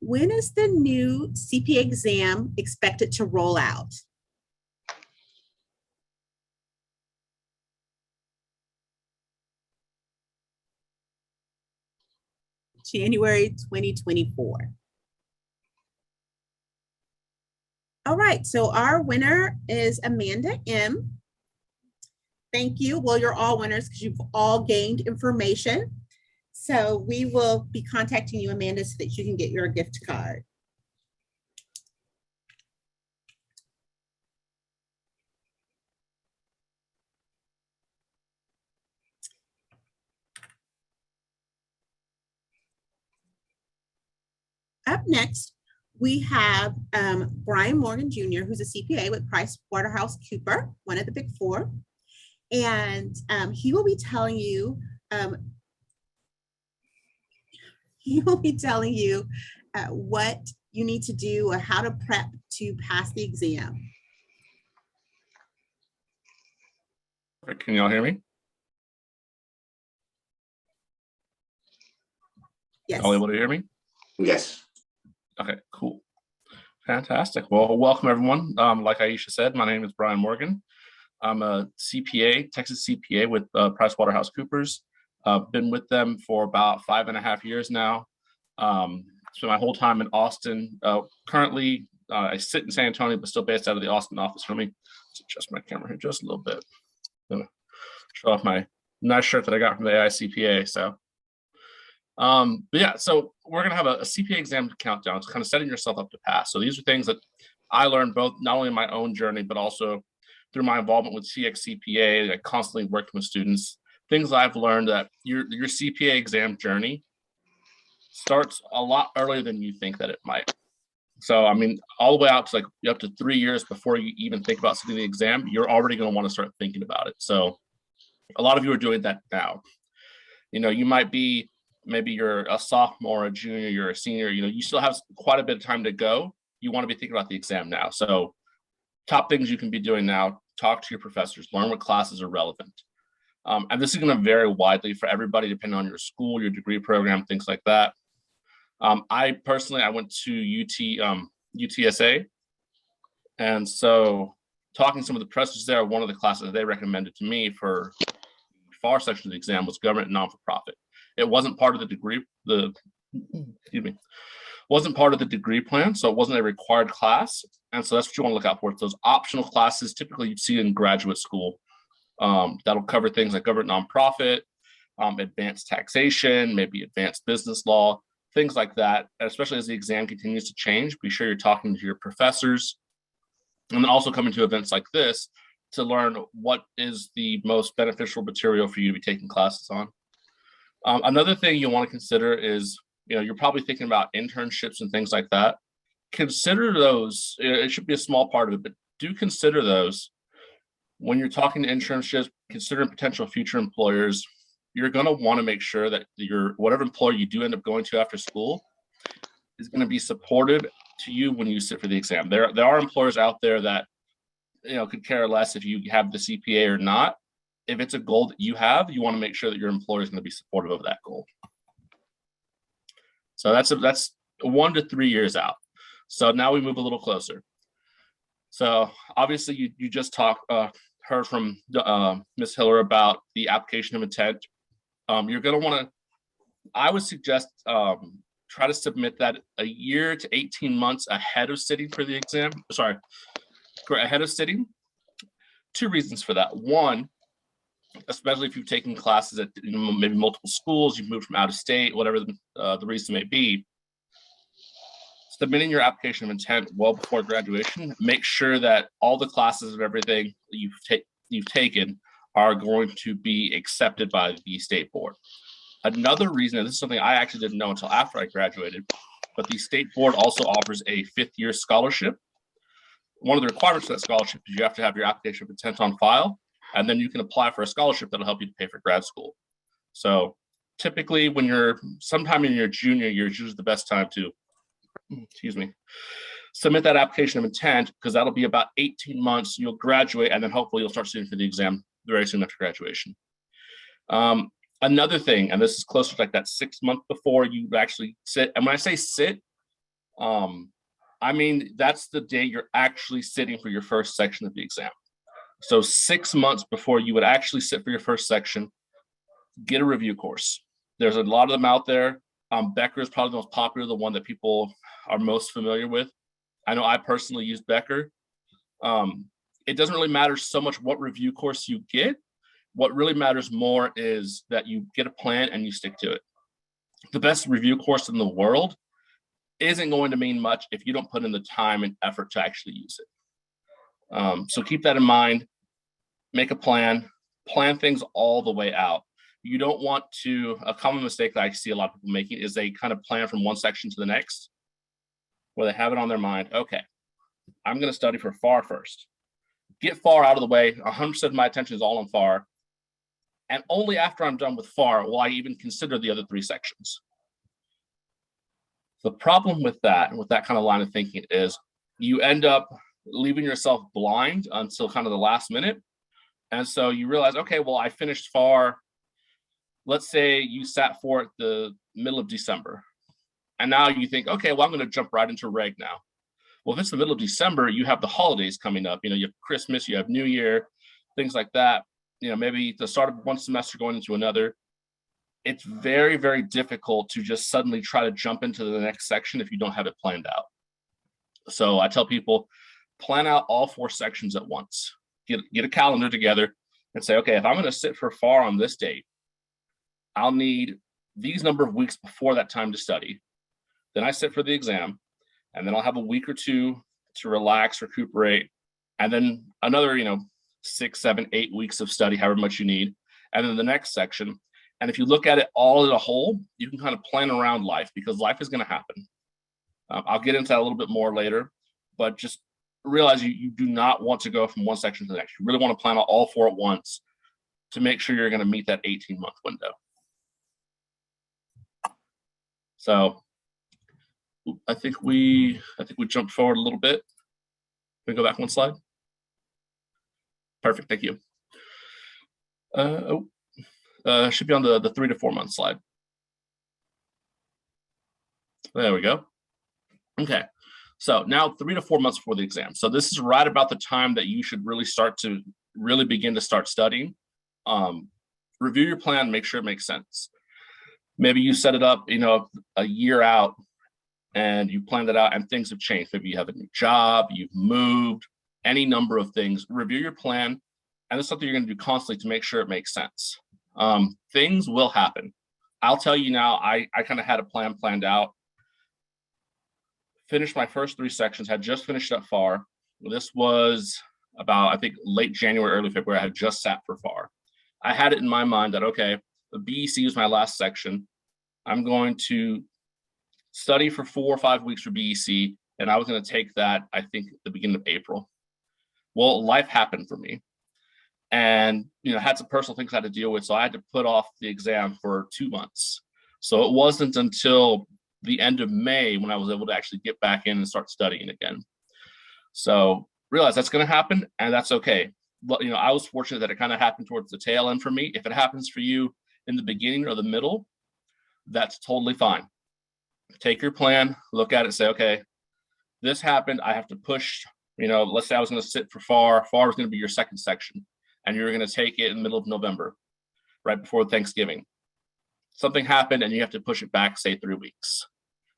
When is the new CPA exam expected to roll out? January 2024. All right, so our winner is Amanda M. Thank you. Well, you're all winners because you've all gained information. So we will be contacting you, Amanda, so that you can get your gift card. Up next, we have Brian Morgan Jr., who's a CPA with PricewaterhouseCoopers, one of the Big Four. And he will be telling you he will be telling you what you need to do or how to prep to pass the exam. Can y'all hear me? Yes. All able to hear me? Yes. Okay, cool. Fantastic. Well, welcome everyone. Like Aisha said, my name is Brian Morgan. I'm a CPA, Texas CPA with PricewaterhouseCoopers. Been with them for about 5.5 years now. Spent my whole time in Austin. Currently, I sit in San Antonio, but still based out of the Austin office. Let me adjust my camera here just a little bit. I'm gonna show off my nice shirt that I got from the AICPA. So, but yeah, so we're gonna have a CPA exam countdown. It's kind of setting yourself up to pass. So these are things that I learned both not only in my own journey, but also through my involvement with TXCPA. I constantly working with students. Things I've learned that your CPA exam journey starts a lot earlier than you think that it might. So, I mean, all the way out to like up to 3 years before you even think about sitting the exam, you're already going to want to start thinking about it. So a lot of you are doing that now. You know, you might be, maybe you're a sophomore, a junior, you're a senior, you know, you still have quite a bit of time to go. You want to be thinking about the exam now. So top things you can be doing now, talk to your professors, learn what classes are relevant. And this is going to vary widely for everybody, depending on your school, your degree program, things like that. I personally, I went to UTSA. And so talking to some of the professors there, one of the classes that they recommended to me for FAR section of the exam was government and non-for-profit. It wasn't part of the degree, wasn't part of the degree plan. So it wasn't a required class. And so that's what you want to look out for. It's those optional classes, typically you'd see in graduate school. That'll cover things like government nonprofit, advanced taxation, maybe advanced business law, things like that. And especially as the exam continues to change, be sure you're talking to your professors, and then also coming to events like this to learn what is the most beneficial material for you to be taking classes on. Another thing you want to consider is, you know, you're probably thinking about internships and things like that. Consider those. It should be a small part of it, but do consider those. When you're talking to internships, considering potential future employers, you're going to want to make sure that whatever employer you do end up going to after school is going to be supportive to you when you sit for the exam. There are employers out there that, you know, could care less if you have the CPA or not. If it's a goal that you have, you want to make sure that your employer is going to be supportive of that goal. So that's 1 to 3 years out. So now we move a little closer. So obviously you just heard from Ms. Hiller about the application of intent. You're going to want to, I would suggest try to submit that a year to 18 months ahead of sitting for the exam. Sorry, ahead of sitting. 2 reasons for that. One, especially if you've taken classes at maybe multiple schools, you've moved from out of state, whatever the reason may be, submitting your application of intent well before graduation, make sure that all the classes of everything that you've taken are going to be accepted by the state board. Another reason, and this is something I actually didn't know until after I graduated, but the state board also offers a 5th-year scholarship. One of the requirements for that scholarship is you have to have your application of intent on file, and then you can apply for a scholarship that'll help you to pay for grad school. So typically when you're sometime in your junior year is usually the best time to, submit that application of intent, because that'll be about 18 months. You'll graduate, and then hopefully you'll start sitting for the exam very soon after graduation. Another thing, and this is closer to like that 6 month before you actually sit. And when I say sit, I mean, that's the day you're actually sitting for your first section of the exam. So 6 months before you would actually sit for your first section, get a review course. There's a lot of them out there. Becker is probably the most popular, the one that people are most familiar with. I know I personally use Becker. It doesn't really matter so much what review course you get. What really matters more is that you get a plan and you stick to it. The best review course in the world isn't going to mean much if you don't put in the time and effort to actually use it. So keep that in mind. Make a plan things all the way out. You don't want to, a common mistake that I see a lot of people making is they kind of plan from one section to the next, where they have it on their mind. Okay, I'm going to study for FAR first. Get FAR out of the way. 100% of my attention is all on FAR. And only after I'm done with FAR will I even consider the other 3 sections. The problem with that kind of line of thinking is you end up leaving yourself blind until kind of the last minute. And so you realize, okay, well, I finished FAR. Let's say you sat for it the middle of December. And now you think, okay, well, I'm going to jump right into reg now. Well, if it's the middle of December, you have the holidays coming up. You have Christmas, you have New Year, things like that. Maybe the start of one semester going into another. It's very, very difficult to just suddenly try to jump into the next section if you don't have it planned out. So I tell people, plan out all 4 sections at once. Get a calendar together and say, okay, if I'm going to sit for FAR on this date, I'll need these number of weeks before that time to study. Then I sit for the exam, and then I'll have a week or 2 to relax, recuperate, and then another, 6, 7, 8 weeks of study, however much you need, and then the next section. And if you look at it all as a whole, you can kind of plan around life, because life is going to happen. I'll get into that a little bit more later, but just realize you do not want to go from one section to the next. You really want to plan out all 4 at once to make sure you're going to meet that 18-month window. So I think we jumped forward a little bit. Can we go back 1 slide? Perfect, thank you. Should be on the 3 to 4 month slide. There we go. Okay, so now 3 to 4 months before the exam. So this is right about the time that you should really begin to start studying. Review your plan, make sure it makes sense. Maybe you set it up, a year out, and you planned it out and things have changed. Maybe you have a new job, you've moved, any number of things. Review your plan, and this is something you're going to do constantly to make sure it makes sense. Things will happen. I'll tell you now, I kind of had a plan planned out. Finished my first 3 sections, had just finished up FAR. This was about, I think, late January, early February. I had just sat for FAR. I had it in my mind that, okay, the BEC was my last section. I'm going to study for 4 or 5 weeks for BEC, and I was going to take that, I think, at the beginning of April. Well, life happened for me, and had some personal things I had to deal with, so I had to put off the exam for 2 months. So it wasn't until the end of May when I was able to actually get back in and start studying again. So realize that's going to happen, and that's okay. But I was fortunate that it kind of happened towards the tail end for me. If it happens for you in the beginning or the middle, that's totally fine. Take your plan, look at it, say, okay, this happened. I have to push. Let's say I was going to sit for FAR. FAR was going to be your second section, and you were going to take it in the middle of November, right before Thanksgiving. Something happened, and you have to push it back, say, 3 weeks.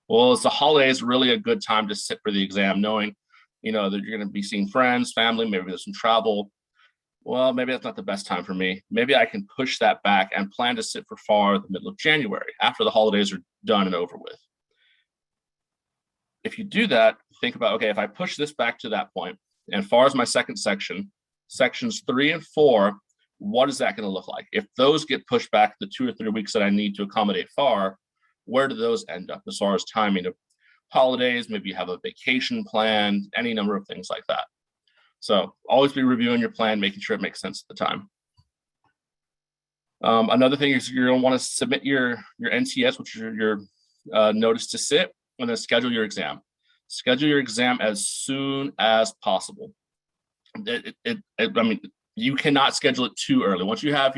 Well, it's the holidays, really a good time to sit for the exam, knowing, that you're going to be seeing friends, family, maybe there's some travel. Well, maybe that's not the best time for me. Maybe I can push that back and plan to sit for FAR the middle of January, after the holidays are done and over with. If you do that, think about, okay, if I push this back to that point, and FAR is my second section, sections 3 and 4, what is that going to look like? If those get pushed back the 2 or 3 weeks that I need to accommodate FAR, where do those end up as far as timing of holidays? Maybe you have a vacation planned, any number of things like that. So always be reviewing your plan, making sure it makes sense at the time. Another thing is you're going to want to submit your NTS, which is your notice to sit, and then schedule your exam. Schedule your exam as soon as possible. I mean, you cannot schedule it too early. Once you have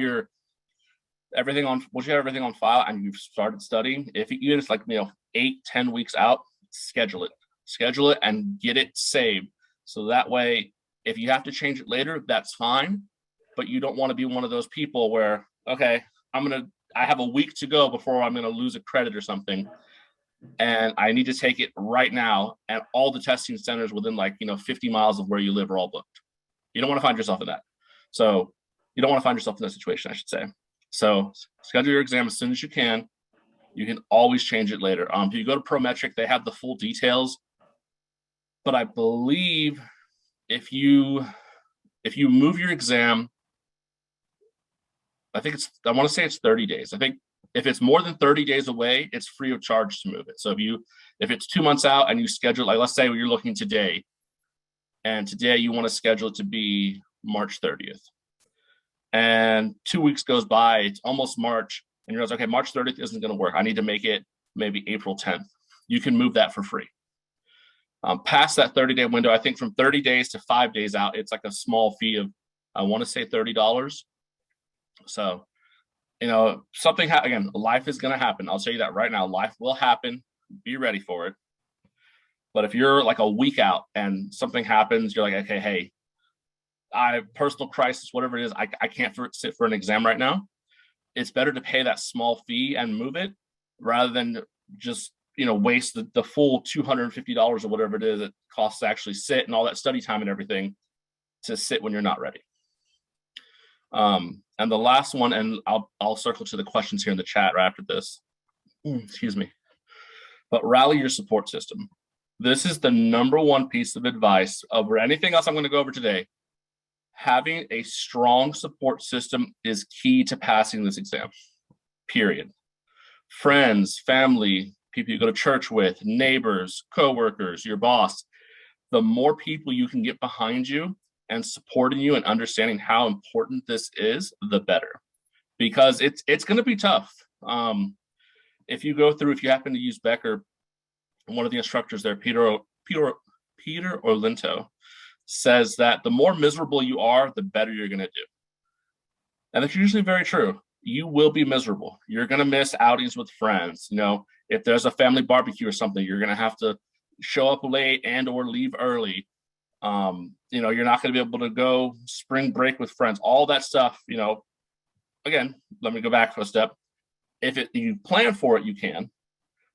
everything on file and you've started studying, even if it's 8-10 weeks out, schedule it and get it saved. So that way, if you have to change it later, that's fine. But you don't want to be one of those people where, okay, I have a week to go before I'm going to lose a credit or something, and I need to take it right now, and all the testing centers within 50 miles of where you live are all booked. You don't want to find yourself in that. So you don't want to find yourself in that situation, I should say. So schedule your exam as soon as you can. You can always change it later. If you go to Prometric, they have the full details. But I believe if you move your exam, I want to say it's 30 days. I think if it's more than 30 days away, it's free of charge to move it. So if it's 2 months out and you schedule, let's say you're looking today, and today you want to schedule it to be March 30th. And 2 weeks goes by, it's almost March, and you realize, okay, March 30th isn't going to work. I need to make it maybe April 10th. you can move that for free. Past that 30-day window, I think from 30 days to 5 days out, it's like a small fee of, I want to say $30. So, you know, something, again, life is going to happen. I'll tell you that right now. Life will happen. Be ready for it. But if you're like a week out and something happens, you're like, okay, hey, personal crisis, whatever it is, I can't sit for an exam right now. It's better to pay that small fee and move it rather than just, you know, waste the full $250 or whatever it is it costs to actually sit and all that study time and everything to sit when you're not ready. And the last one, and I'll circle to the questions here in the chat right after this. Excuse me. But rally your support system. This is the number one piece of advice over anything else I'm going to go over today. Having a strong support system is key to passing this exam, period. Friends, family, people you go to church with, neighbors, coworkers, your boss, the more people you can get behind you and supporting you and understanding how important this is, the better. Because it's going to be tough. If you happen to use Becker, one of the instructors there, Peter Orlinto, says that the more miserable you are, the better you're going to do. And that's usually very true. You will be miserable. You're going to miss outings with friends. You know, if there's a family barbecue or something, you're going to have to show up late and or leave early. You know, you're not going to be able to go spring break with friends, all that stuff. You know, again, let me go back for a step. If you plan for it, you can.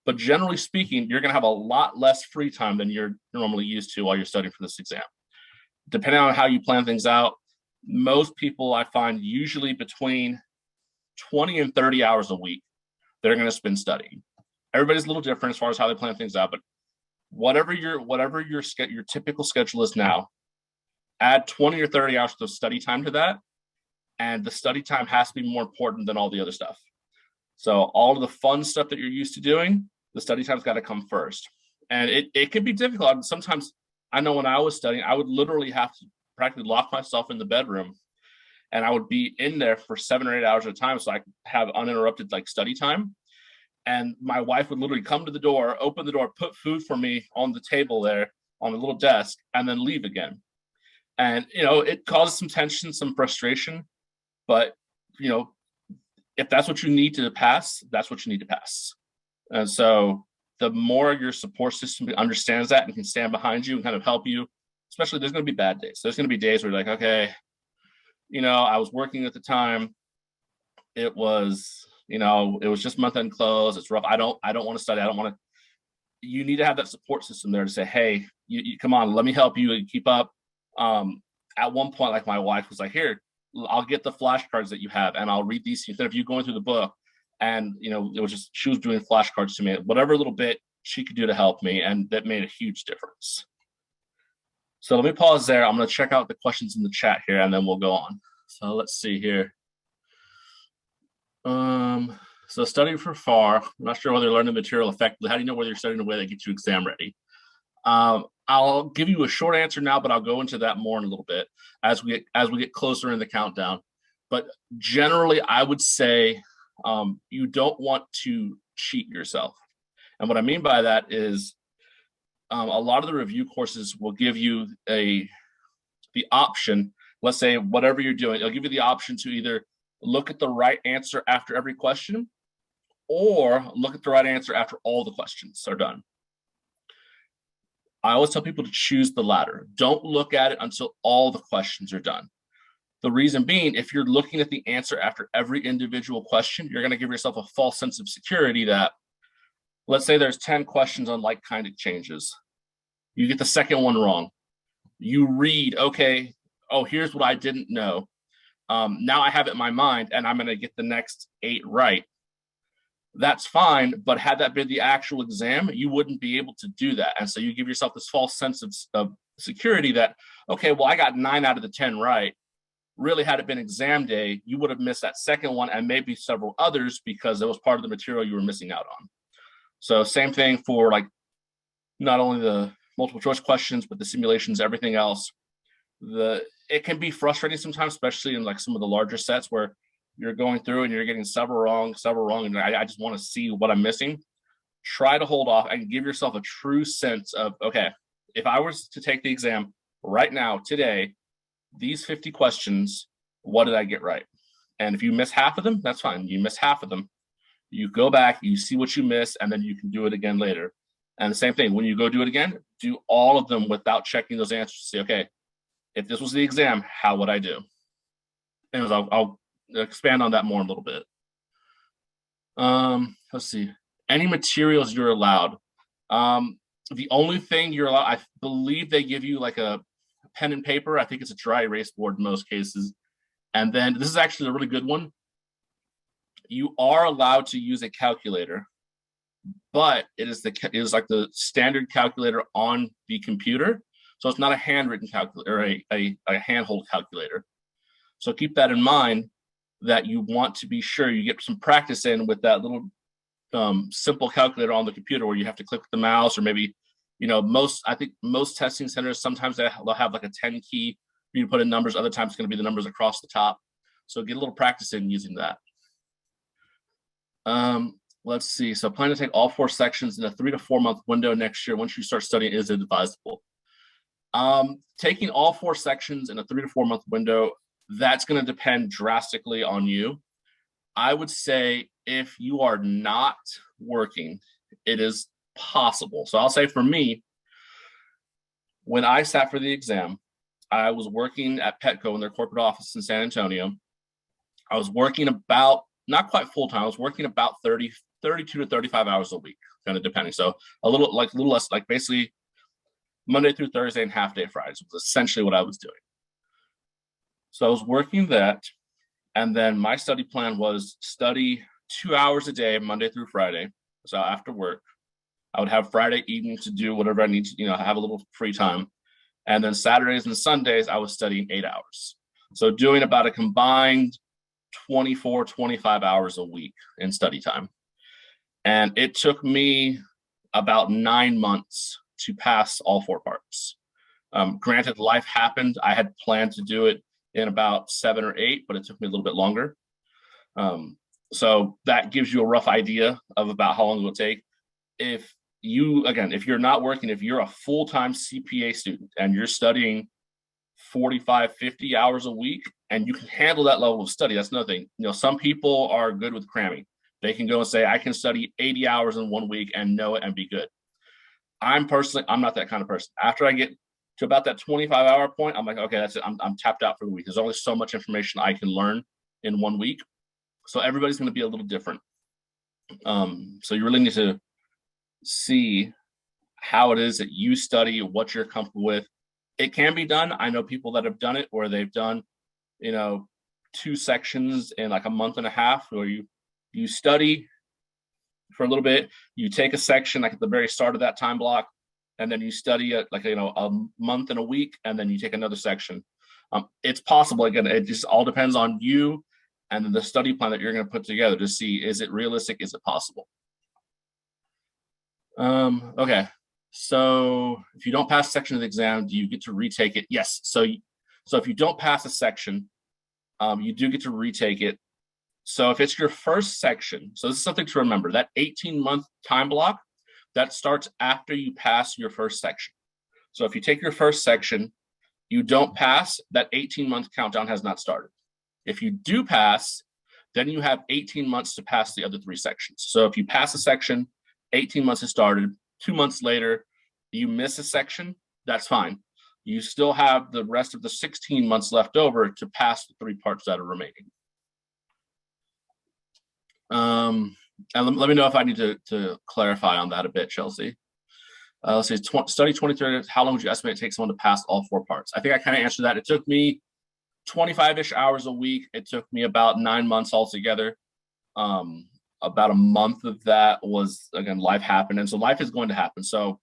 But generally speaking, you're going to have a lot less free time than you're normally used to while you're studying for this exam. Depending on how you plan things out, most people I find usually between 20 and 30 hours a week they're going to spend studying. Everybody's a little different as far as how they plan things out, but whatever your typical schedule is now, add 20 or 30 hours of study time to that, and the study time has to be more important than all the other stuff. So all of the fun stuff that you're used to doing, the study time's got to come first. And it can be difficult. Sometimes I know when I was studying, I would literally have to practically lock myself in the bedroom, and I would be in there for 7 or 8 hours at a time so I could have uninterrupted like study time. And my wife would literally come to the door, open the door, put food for me on the table there on a little desk, and then leave again. And, you know, it causes some tension, some frustration, but, you know, if that's what you need to pass, that's what you need to pass. And so the more your support system understands that and can stand behind you and kind of help you, especially there's going to be bad days. There's going to be days where you're like, okay, you know, I was working at the time. It was just month-end close. It's rough. I don't want to study. I don't want to. You need to have that support system there to say, hey, you come on, let me help you and keep up. At one point, like my wife was like, here, I'll get the flashcards that you have and I'll read these instead of you going through the book. And, you know, it was just, she was doing flashcards to me, whatever little bit she could do to help me. And that made a huge difference. So let me pause there. I'm going to check out the questions in the chat here and then we'll go on. So let's see here. So studying for FAR, I'm not sure whether you learn the material effectively. How do you know whether you're studying in a way that gets you exam ready? I'll give you a short answer now, but I'll go into that more in a little bit as we get closer in the countdown. But generally, I would say you don't want to cheat yourself. And what I mean by that is a lot of the review courses will give you the option. Let's say whatever you're doing, it'll give you the option to either look at the right answer after every question or look at the right answer after all the questions are done. I always tell people to choose the latter. Don't look at it until all the questions are done. The reason being, if you're looking at the answer after every individual question, you're going to give yourself a false sense of security that, let's say there's 10 questions on like-kind exchanges. You get the second one wrong. You read, okay, oh, here's what I didn't know. Now I have it in my mind and I'm going to get the next 8 right. That's fine, but had that been the actual exam, you wouldn't be able to do that. And so you give yourself this false sense of security that, okay, well, I got 9 out of the 10 right. Really, had it been exam day, you would have missed that second one and maybe several others because it was part of the material you were missing out on. So same thing for like not only the multiple choice questions, but the simulations, everything else. It can be frustrating sometimes, especially in like some of the larger sets where you're going through and you're getting several wrong, and I just want to see what I'm missing. try to hold off and give yourself a true sense of, okay, if I was to take the exam right now, today, these 50 questions, what did I get right? And if you miss half of them, that's fine. You miss half of them. You go back, you see what you missed, and then you can do it again later. And the same thing, when you go do it again, do all of them without checking those answers to see, okay, if this was the exam, how would I do? And I'll expand on that more in a little bit. Let's see. Any materials you're allowed. The only thing you're allowed, I believe they give you like a pen and paper. I think it's a dry erase board in most cases. And then this is actually a really good one. You are allowed to use a calculator, but it is like the standard calculator on the computer. So it's not a handwritten calculator or a handhold calculator. So keep that in mind, that you want to be sure you get some practice in with that little simple calculator on the computer where you have to click with the mouse, or maybe, I think most testing centers, sometimes they'll have like a 10 key for you to put in numbers. Other times it's going to be the numbers across the top. So get a little practice in using that. Let's see. So plan to take all 4 sections in a 3 to 4 month window next year. Once you start studying, is it advisable? Taking all 4 sections in a 3 to 4 month window, that's going to depend drastically on you. I would say if you are not working, it is possible. So I'll say for me, when I sat for the exam, I was working at Petco in their corporate office in San Antonio. I was working about, not quite full time, I was working about 32 to 35 hours a week, kind of depending. So a little less, like basically Monday through Thursday and half day Fridays was essentially what I was doing. So I was working that, and then my study plan was study 2 hours a day, Monday through Friday. So after work, I would have Friday evening to do whatever I need to, have a little free time. And then Saturdays and Sundays, I was studying 8 hours. So doing about a combined 24, 25 hours a week in study time. And it took me about 9 months to pass all 4 parts. Granted, life happened. I had planned to do it in about 7 or 8, but it took me a little bit longer. So that gives you a rough idea of about how long it will take. If you're not working, if you're a full-time CPA student and you're studying 45, 50 hours a week, and you can handle that level of study, that's another thing. Some people are good with cramming. They can go and say, I can study 80 hours in 1 week and know it and be good. I'm not that kind of person. After I get to about that 25-hour point, I'm like, okay, that's it. I'm tapped out for the week. There's only so much information I can learn in 1 week. So everybody's going to be a little different. So you really need to see how it is that you study, what you're comfortable with. It can be done. I know people that have done it where they've done, 2 sections in like a month and a half, where you study for a little bit, you take a section like at the very start of that time block, and then you study it like, a month and a week, and then you take another section. It's possible. Again, it just all depends on you and then the study plan that you're going to put together to see, is it realistic? Is it possible? Okay. So if you don't pass a section of the exam, do you get to retake it? Yes. So if you don't pass a section, you do get to retake it. So if it's your first section, so this is something to remember, that 18-month time block, that starts after you pass your first section. So if you take your first section, you don't pass, that 18-month countdown has not started. If you do pass, then you have 18 months to pass the other 3 sections. So if you pass a section, 18 months has started. 2 months later, you miss a section, that's fine. You still have the rest of the 16 months left over to pass the 3 parts that are remaining. And let me know if I need to clarify on that a bit, Chelsea. Let's see, study 23, how long would you estimate it takes someone to pass all 4 parts? I think I kind of answered that. It took me 25-ish hours a week. It took me about 9 months altogether. About a month of that was, again, life happened. And so life is going to happen. So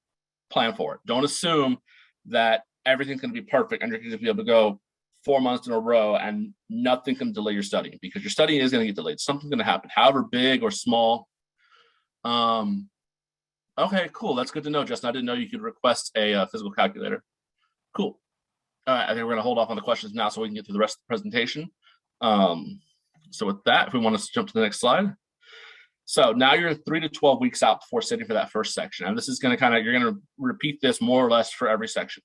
plan for it. Don't assume that everything's going to be perfect and you're going to be able to go 4 months in a row and nothing can delay your studying, because your studying is going to get delayed. Something's going to happen, however big or small. Okay, cool. That's good to know, Justin. I didn't know you could request a physical calculator. Cool. All right, I think we're going to hold off on the questions now so we can get through the rest of the presentation. So with that, if we want to jump to the next slide. So now you're 3 to 12 weeks out before sitting for that first section. And this is going to you're going to repeat this more or less for every section.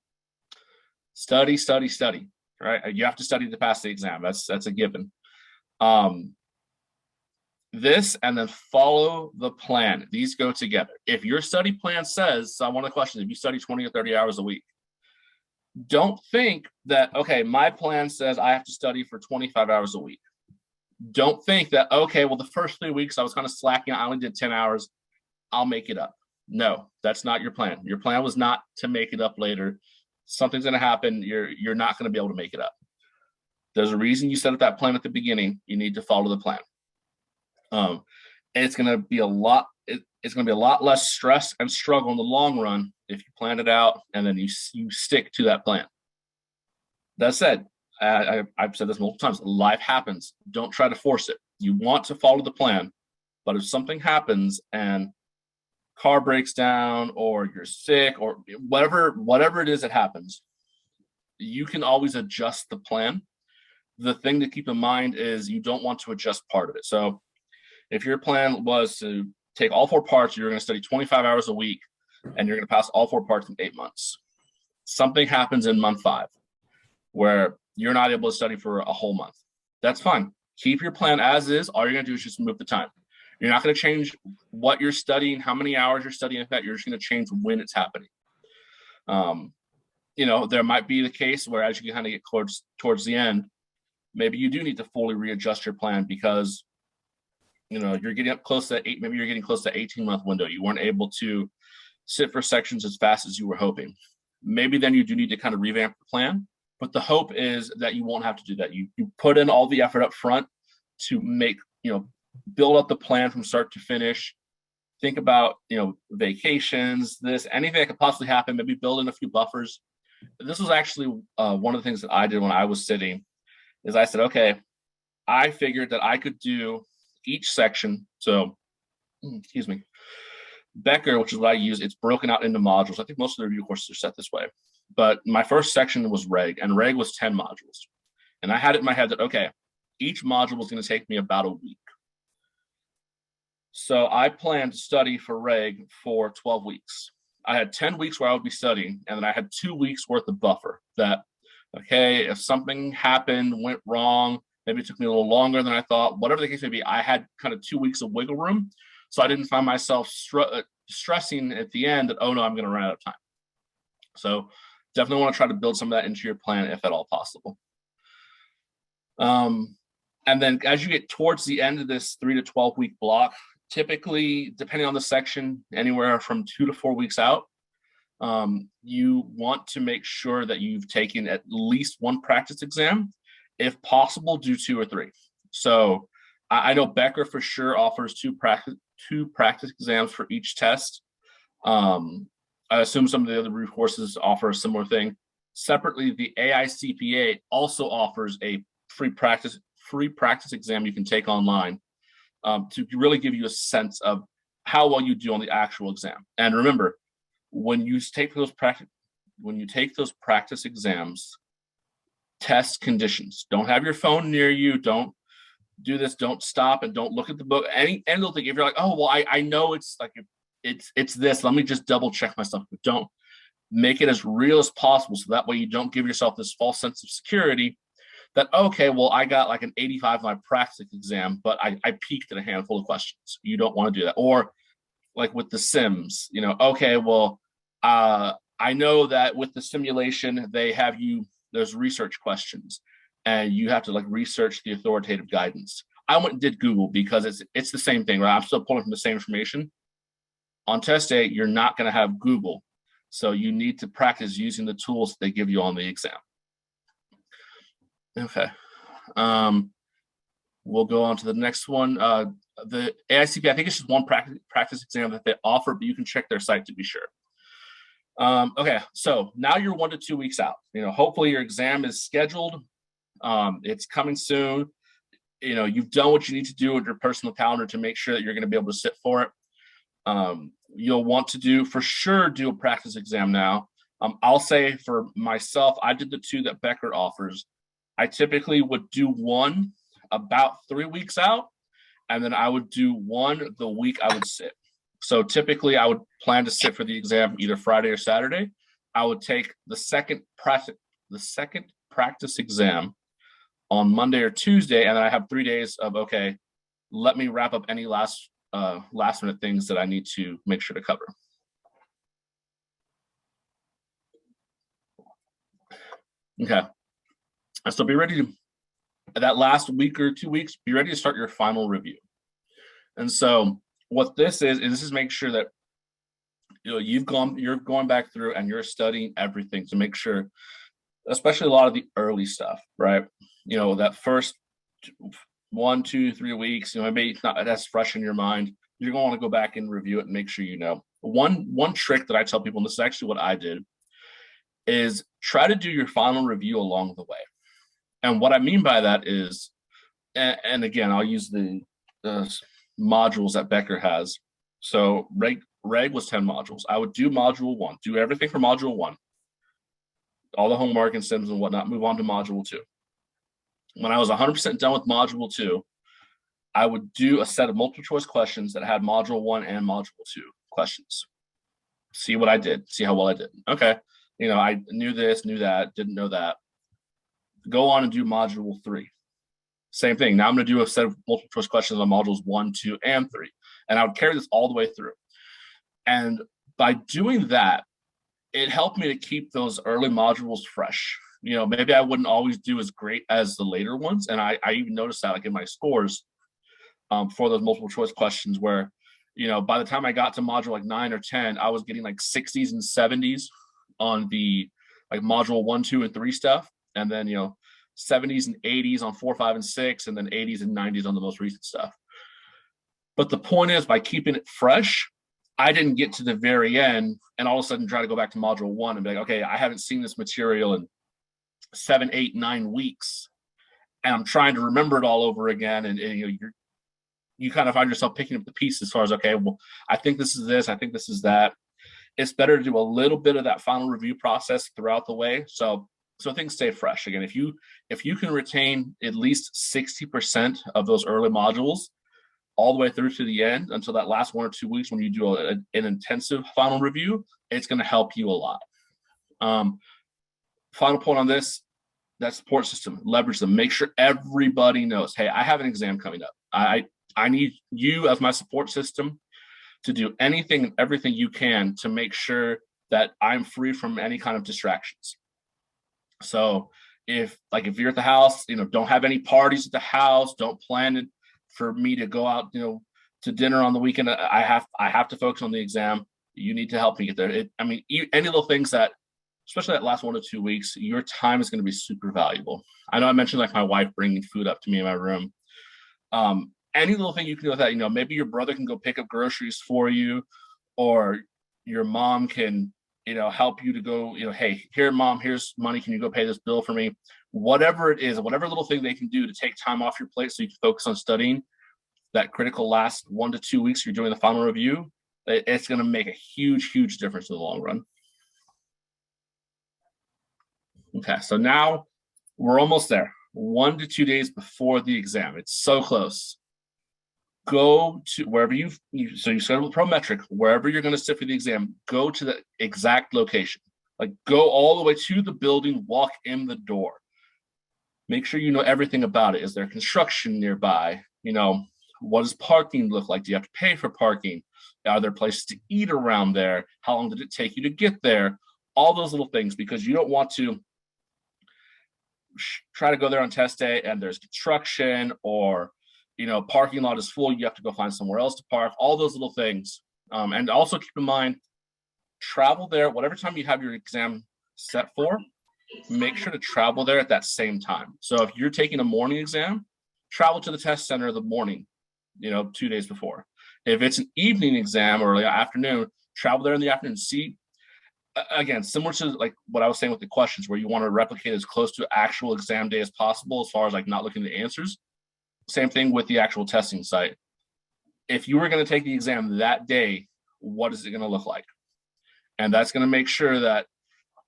Study, study, study, right? You have to study to pass the exam. That's a given. This and then follow the plan. These go together. If your study plan says, so one of the questions, if you study 20 or 30 hours a week, don't think that, okay, my plan says I have to study for 25 hours a week. Don't think that, okay, well, the first 3 weeks I was kind of slacking. I only did 10 hours. I'll make it up. No, that's not your plan. Your plan was not to make it up later. Something's going to happen. You're not going to be able to make it up. There's a reason you set up that plan at the beginning. You need to follow the plan. And it's going to be a lot. It's going to be a lot less stress and struggle in the long run if you plan it out and then you stick to that plan. That said, I've said this multiple times. Life happens. Don't try to force it. You want to follow the plan, but if something happens and car breaks down or you're sick or whatever it is that happens, you can always adjust the plan. The thing to keep in mind is you don't want to adjust part of it. So if your plan was to take all 4 parts, you're going to study 25 hours a week and you're going to pass all 4 parts in 8 months. Something happens in month 5 where you're not able to study for a whole month. That's fine. Keep your plan as is. All you're going to do is just move the time. You're not going to change what you're studying, how many hours you're studying. That you're just going to change when it's happening. There might be the case where as you kind of get towards the end, maybe you do need to fully readjust your plan because you're getting up close to maybe you're getting close to 18-month window. You weren't able to sit for sections as fast as you were hoping. Maybe then you do need to kind of revamp the plan. But the hope is that you won't have to do that. You put in all the effort up front to make, build up the plan from start to finish. Think about, vacations, anything that could possibly happen, maybe build in a few buffers. This was actually one of the things that I did when I was sitting is I said, okay, I figured that I could do each section. So, Becker, which is what I use, it's broken out into modules. I think most of the review courses are set this way. But my first section was reg, and reg was 10 modules. And I had it in my head that, okay, each module was going to take me about a week. So I planned to study for reg for 12 weeks. I had 10 weeks where I would be studying, and then I had 2 weeks worth of buffer that, okay, if something happened, went wrong, maybe it took me a little longer than I thought, whatever the case may be, I had kind of 2 weeks of wiggle room. So I didn't find myself stressing at the end that, oh no, I'm going to run out of time. So definitely want to try to build some of that into your plan if at all possible. And then as you get towards the end of this 3 to 12 week block, typically, depending on the section, anywhere from 2 to 4 weeks out, you want to make sure that you've taken at least 1 practice exam. If possible, do 2 or 3. So I know Becker for sure offers 2 practice exams for each test. I assume some of the other review courses offer a similar thing. Separately, the AICPA also offers a free practice exam you can take online to really give you a sense of how well you do on the actual exam. And remember, when you take those practice exams, test conditions. Don't have your phone near you. Don't do this. Don't stop and don't look at the book. Any little thing. If you're like, oh well, I know it's like it's this. Let me just double check myself. But don't make it as real as possible, so that way you don't give yourself this false sense of security that, okay, well, I got like an 85 on my practice exam, but I peaked at a handful of questions. You don't want to do that. Or like with the sims, okay, well, I know that with the simulation, there's research questions and you have to like research the authoritative guidance. I went and did Google because it's the same thing, right? I'm still pulling from the same information. On test day, you're not going to have Google. So you need to practice using the tools that they give you on the exam. Okay. We'll go on to the next one. The AICPA, I think it's just 1 practice exam that they offer, but you can check their site to be sure. Okay, so now you're 1 to 2 weeks out. Hopefully your exam is scheduled. It's coming soon. You've done what you need to do with your personal calendar to make sure that you're going to be able to sit for it. You'll want to do a practice exam now. I'll say for myself, I did the 2 that Becker offers. I typically would do 1 about 3 weeks out, And then I would do one the week I would sit. So typically I would plan to sit for the exam either Friday or Saturday. I would take the second practice exam on Monday or Tuesday, and then I have 3 days of, okay, let me wrap up any last minute things that I need to make sure to cover. Okay, so be ready to, that last week or 2 weeks, be ready to start your final review. And so what this is make sure that you're going back through and you're studying everything to make sure, especially a lot of the early stuff, right? That first 1, 2, 3 weeks, maybe it's not that's fresh in your mind. You're going to want to go back and review it and make sure you know. One trick that I tell people, and this is actually what I did, is try to do your final review along the way. And what I mean by that is, and again, I'll use the modules that Becker has. So reg was 10 modules. I would do module 1, do everything for module 1, all the homework and sims and whatnot, move on to module 2. When I was 100% done with module 2, I would do a set of multiple choice questions that had module 1 and module 2 questions. See what I did, see how well I did. Okay, I knew this, knew that, didn't know that. Go on and do module 3. Same thing. Now I'm going to do a set of multiple choice questions on modules 1, 2, and 3. And I would carry this all the way through. And by doing that, it helped me to keep those early modules fresh. Maybe I wouldn't always do as great as the later ones. And I even noticed that like in my scores for those multiple choice questions where, by the time I got to module like 9 or 10, I was getting like 60s and 70s on the like module 1, 2, and 3 stuff. And then, 70s and 80s on 4, 5, and 6, and then 80s and 90s on the most recent stuff. But the point is, by keeping it fresh, I didn't get to the very end and all of a sudden try to go back to module 1 and be like, okay, I haven't seen this material in 7, 8, 9 weeks, and I'm trying to remember it all over again. And you kind of find yourself picking up the pieces as far as, okay, well, I think this is this, I think this is that. It's better to do a little bit of that final review process throughout the way, so things stay fresh. Again, if you can retain at least 60% of those early modules all the way through to the end until that last 1 or 2 weeks when you do an intensive final review, it's going to help you a lot. Final point on this, that support system, leverage them. Make sure everybody knows, hey, I have an exam coming up. I need you as my support system to do anything and everything you can to make sure that I'm free from any kind of distractions. So if you're at the house, don't have any parties at the house, don't plan it for me to go out, to dinner on the weekend. I have to focus on the exam. You need to help me get there. Any little things that, especially that last 1 to 2 weeks, your time is going to be super valuable. I know I mentioned like my wife bringing food up to me in my room. Any little thing you can do with that, maybe your brother can go pick up groceries for you, or your mom can, help you to go, hey, here, mom, here's money. Can you go pay this bill for me? Whatever it is, whatever little thing they can do to take time off your plate so you can focus on studying that critical last 1 to 2 weeks you're doing the final review, it's going to make a huge, huge difference in the long run. Okay, so now we're almost there. 1 to 2 days before the exam. It's so close. Go to wherever you schedule the Prometric, wherever you're going to sit for the exam, go to the exact location. Like, go all the way to the building, walk in the door. Make sure you know everything about it. Is there construction nearby? What does parking look like? Do you have to pay for parking? Are there places to eat around there? How long did it take you to get there? All those little things, because you don't want to try to go there on test day and there's construction, or parking lot is full, you have to go find somewhere else to park. All those little things. And also keep in mind, travel there whatever time you have your exam set for. Make sure to travel there at that same time. So if you're taking a morning exam, travel to the test center in the morning, 2 days before. If it's an evening exam or early afternoon, travel there in the afternoon. See, again, similar to like what I was saying with the questions, where you want to replicate as close to actual exam day as possible as far as like not looking at the answers. Same thing with the actual testing site. If you were going to take the exam that day, what is it going to look like? And that's going to make sure that,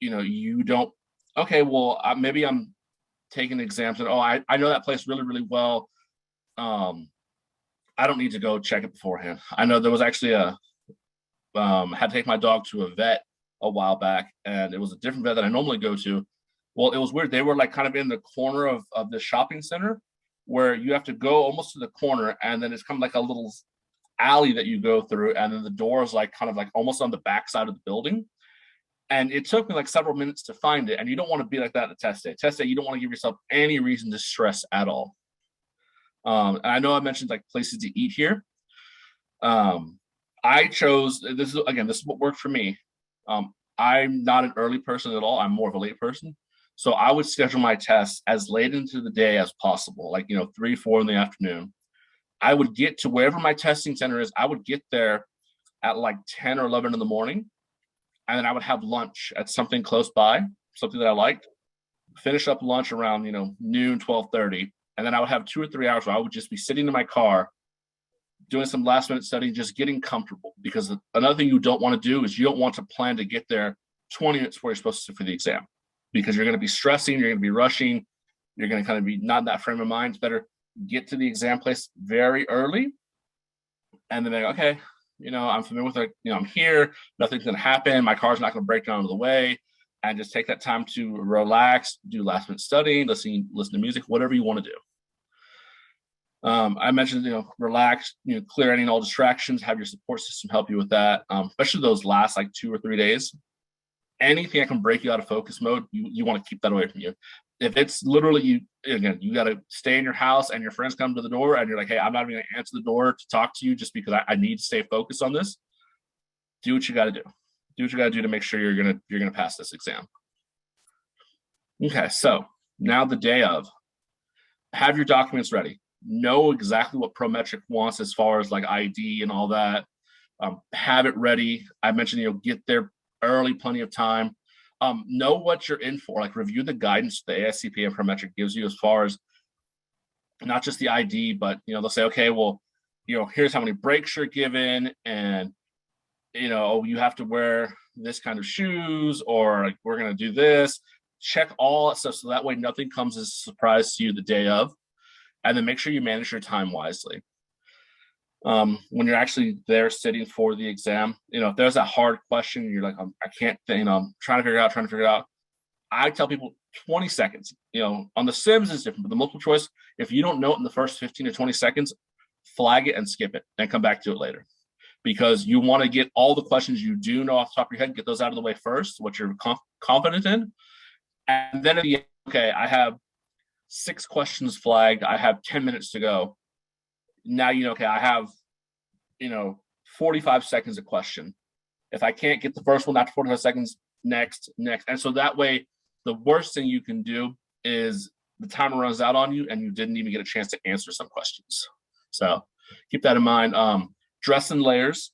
you don't, okay, well, maybe I'm taking exams and, I know that place really, really well. I don't need to go check it beforehand. I know there was actually had to take my dog to a vet a while back, and it was a different vet that I normally go to. Well, it was weird. They were like kind of in the corner of the shopping center where you have to go almost to the corner, and then it's kind of like a little alley that you go through, and then the door is like kind of like almost on the back side of the building. And it took me like several minutes to find it. And you don't want to be like that at test day. Test day, you don't want to give yourself any reason to stress at all. And I know I mentioned like places to eat here. I chose, this is what worked for me. I'm not an early person at all. I'm more of a late person. So I would schedule my tests as late into the day as possible, like, 3, 4 in the afternoon. I would get to wherever my testing center is. I would get there at like 10 or 11 in the morning. And then I would have lunch at something close by, something that I liked, finish up lunch around, noon, 12:30. And then I would have 2 or 3 hours where I would just be sitting in my car, doing some last minute studying, just getting comfortable. Because another thing you don't want to do is you don't want to plan to get there 20 minutes before you're supposed to for the exam, because you're going to be stressing, you're going to be rushing, you're going to kind of be not in that frame of mind. It's better get to the exam place very early. And then they're like, okay, I'm familiar with it. I'm here. Nothing's going to happen. My car's not going to break down on the way. And just take that time to relax, do last minute studying, listen to music, whatever you want to do. I mentioned, relax, clear any and all distractions, have your support system help you with that, especially those last like 2 or 3 days. Anything that can break you out of focus mode, you want to keep that away from you. If it's literally you got to stay in your house and your friends come to the door and you're like, hey, I'm not even going to answer the door to talk to you just because I need to stay focused on this. Do what you got to do. Do what you got to do to make sure you're gonna pass this exam. Okay, so now the day of, have your documents ready. Know exactly what Prometric wants as far as like ID and all that. Have it ready. I mentioned get there early, plenty of time. Know what you're in for. Like review the guidance the ASCPA and Prometric gives you as far as not just the ID, but they'll say, okay, well, here's how many breaks you're given, and you have to wear this kind of shoes, or like we're gonna do this. Check all that stuff so that way nothing comes as a surprise to you the day of, and then make sure you manage your time wisely. When you're actually there sitting for the exam, if there's a hard question, you're like, I can't, I'm trying to figure it out. I tell people 20 seconds, on the Sims is different, but the multiple choice, if you don't know it in the first 15 to 20 seconds, flag it and skip it and come back to it later. Because you want to get all the questions you do know off the top of your head, get those out of the way first, what you're confident in. And then at the end, okay, I have 6 questions flagged. I have 10 minutes to go. Now, okay, I have, 45 seconds a question. If I can't get the first one after 45 seconds, next. And so that way, the worst thing you can do is the timer runs out on you and you didn't even get a chance to answer some questions. So keep that in mind. Dress in layers.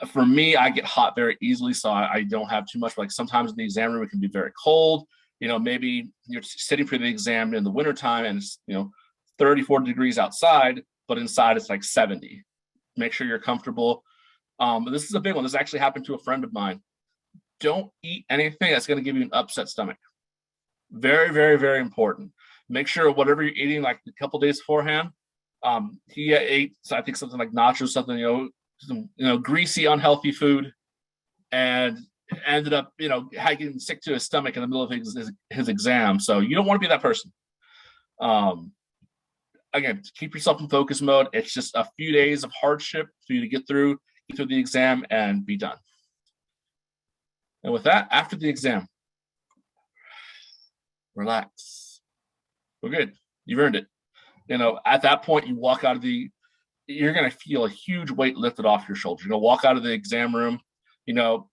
For me, I get hot very easily, so I don't have too much. Like sometimes in the exam room, it can be very cold. Maybe you're sitting for the exam in the wintertime and it's, 30, 40 degrees outside, but inside it's like 70. Make sure you're comfortable. But this is a big one. This actually happened to a friend of mine. Don't eat anything that's going to give you an upset stomach. Very, very, very important. Make sure whatever you're eating, like a couple days beforehand, he ate, so I think something like nachos, something, some, greasy, unhealthy food, and ended up, getting sick to his stomach in the middle of his exam. So you don't want to be that person. Again, keep yourself in focus mode. It's just a few days of hardship for you to get through the exam and be done. And with that, after the exam, relax. We're good. You've earned it. At that point, you walk out of you're going to feel a huge weight lifted off your shoulders. You're going to walk out of the exam room, you're going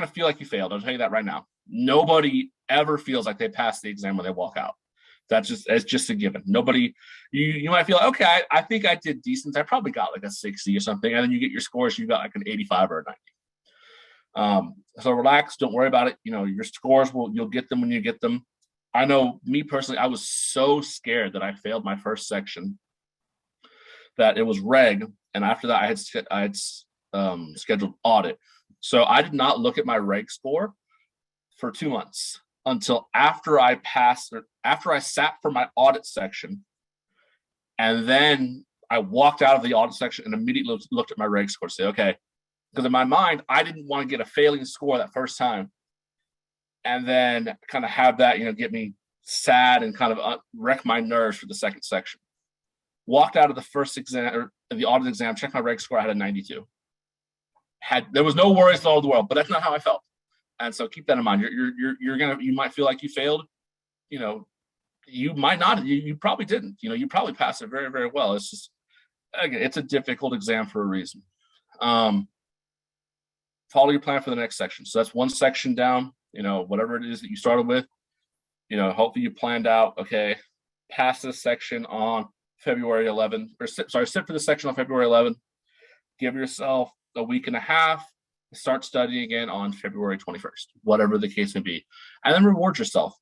to feel like you failed. I'll tell you that right now. Nobody ever feels like they passed the exam when they walk out. It's just a given. Nobody, you might feel, okay, I think I did decent. I probably got like a 60 or something. And then you get your scores, you got like an 85 or a 90. So relax, don't worry about it. Your scores, you'll get them when you get them. I know me personally, I was so scared that I failed my first section that it was reg. And after that I had scheduled audit. So I did not look at my reg score for 2 months until after I sat for my audit section. And then I walked out of the audit section and immediately looked at my reg score to say, okay, because in my mind, I didn't want to get a failing score that first time. And then kind of have that, get me sad and kind of wreck my nerves for the second section. Walked out of the first exam, or the audit exam, checked my reg score, I had a 92. There was no worries in all the world, but that's not how I felt. And so keep that in mind. You might feel like you failed, you might not, you probably didn't, you probably passed it very, very well. It's just, again, it's a difficult exam for a reason. Follow your plan for the next section. So that's one section down, whatever it is that you started with, hopefully you planned out, okay, pass this section on February 11th, sit for the section on February 11th, give yourself a week and a half, start studying again on February 21st, whatever the case may be, and then reward yourself.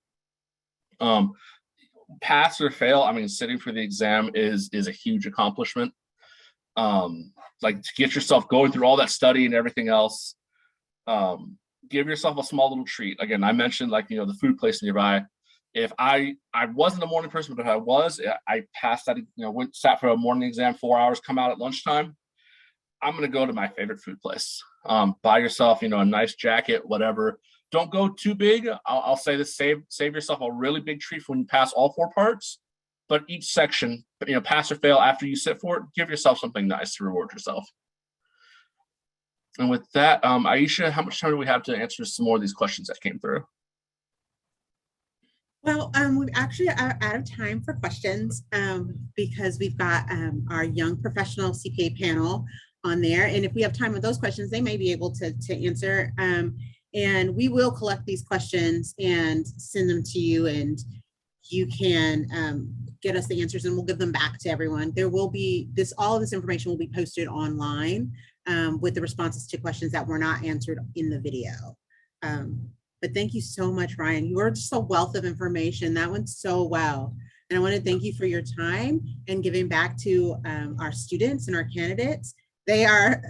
Pass or fail, I mean, sitting for the exam is a huge accomplishment. Like to get yourself going through all that study and everything else, give yourself a small little treat. Again, I mentioned the food place nearby. If I wasn't a morning person, but if I was, I passed that, sat for a morning exam, 4 hours, come out at lunchtime, I'm going to go to my favorite food place. Buy yourself, a nice jacket, whatever. Don't go too big. I'll say this, save yourself a really big treat for when you pass all 4 parts, but each section, pass or fail after you sit for it, give yourself something nice to reward yourself. And with that, Aisha, how much time do we have to answer some more of these questions that came through? Well, we've actually are out of time for questions because we've got our young professional CPA panel on there. And if we have time with those questions, they may be able to answer. And we will collect these questions and send them to you, and you can get us the answers and we'll give them back to everyone. There will be all of this information will be posted online with the responses to questions that were not answered in the video. But thank you so much, Ryan. You are just a wealth of information. That went so well. And I want to thank you for your time and giving back to our students and our candidates. They are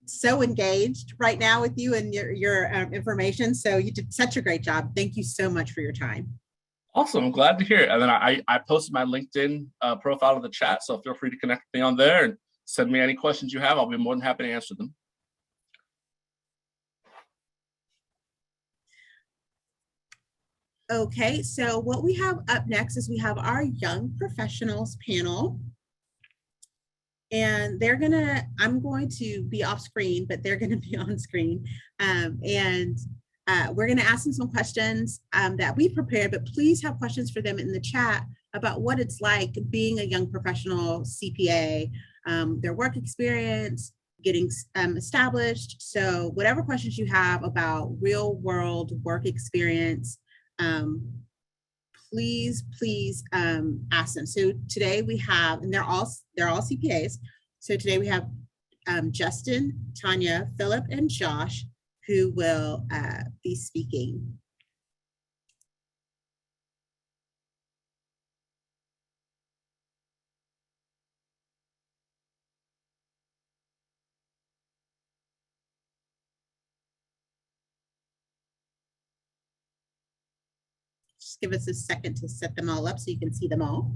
so engaged right now with you and your information. So you did such a great job. Thank you so much for your time. Awesome. I'm glad to hear it. And then I posted my LinkedIn profile in the chat. So feel free to connect with me on there and send me any questions you have. I'll be more than happy to answer them. Okay, so what we have up next is we have our young professionals panel. And I'm going to be off screen, but they're going to be on screen. We're going to ask them some questions that we prepared, but please have questions for them in the chat about what it's like being a young professional CPA, their work experience, getting established. So whatever questions you have about real world work experience, please ask them. So today we have, and they're all CPAs. So today we have Justin, Tanya, Philip, and Josh who will be speaking. Just give us a second to set them all up so you can see them all.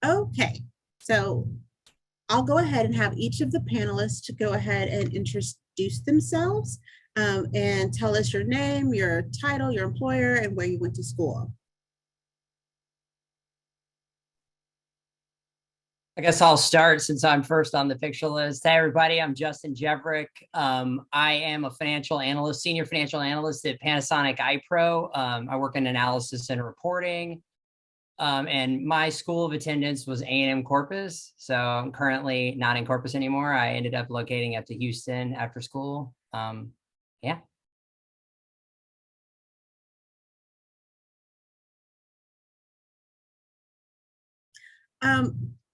Okay, so I'll go ahead and have each of the panelists to go ahead and introduce themselves and tell us your name, your title, your employer, and where you went to school. I guess I'll start since I'm first on the picture list. Hey, everybody, I'm Justin Jeverick. I am a financial analyst, senior financial analyst at Panasonic iPro. I work in analysis and reporting. And my school of attendance was A&M Corpus. So I'm currently not in Corpus anymore. I ended up locating up to Houston after school. Yeah.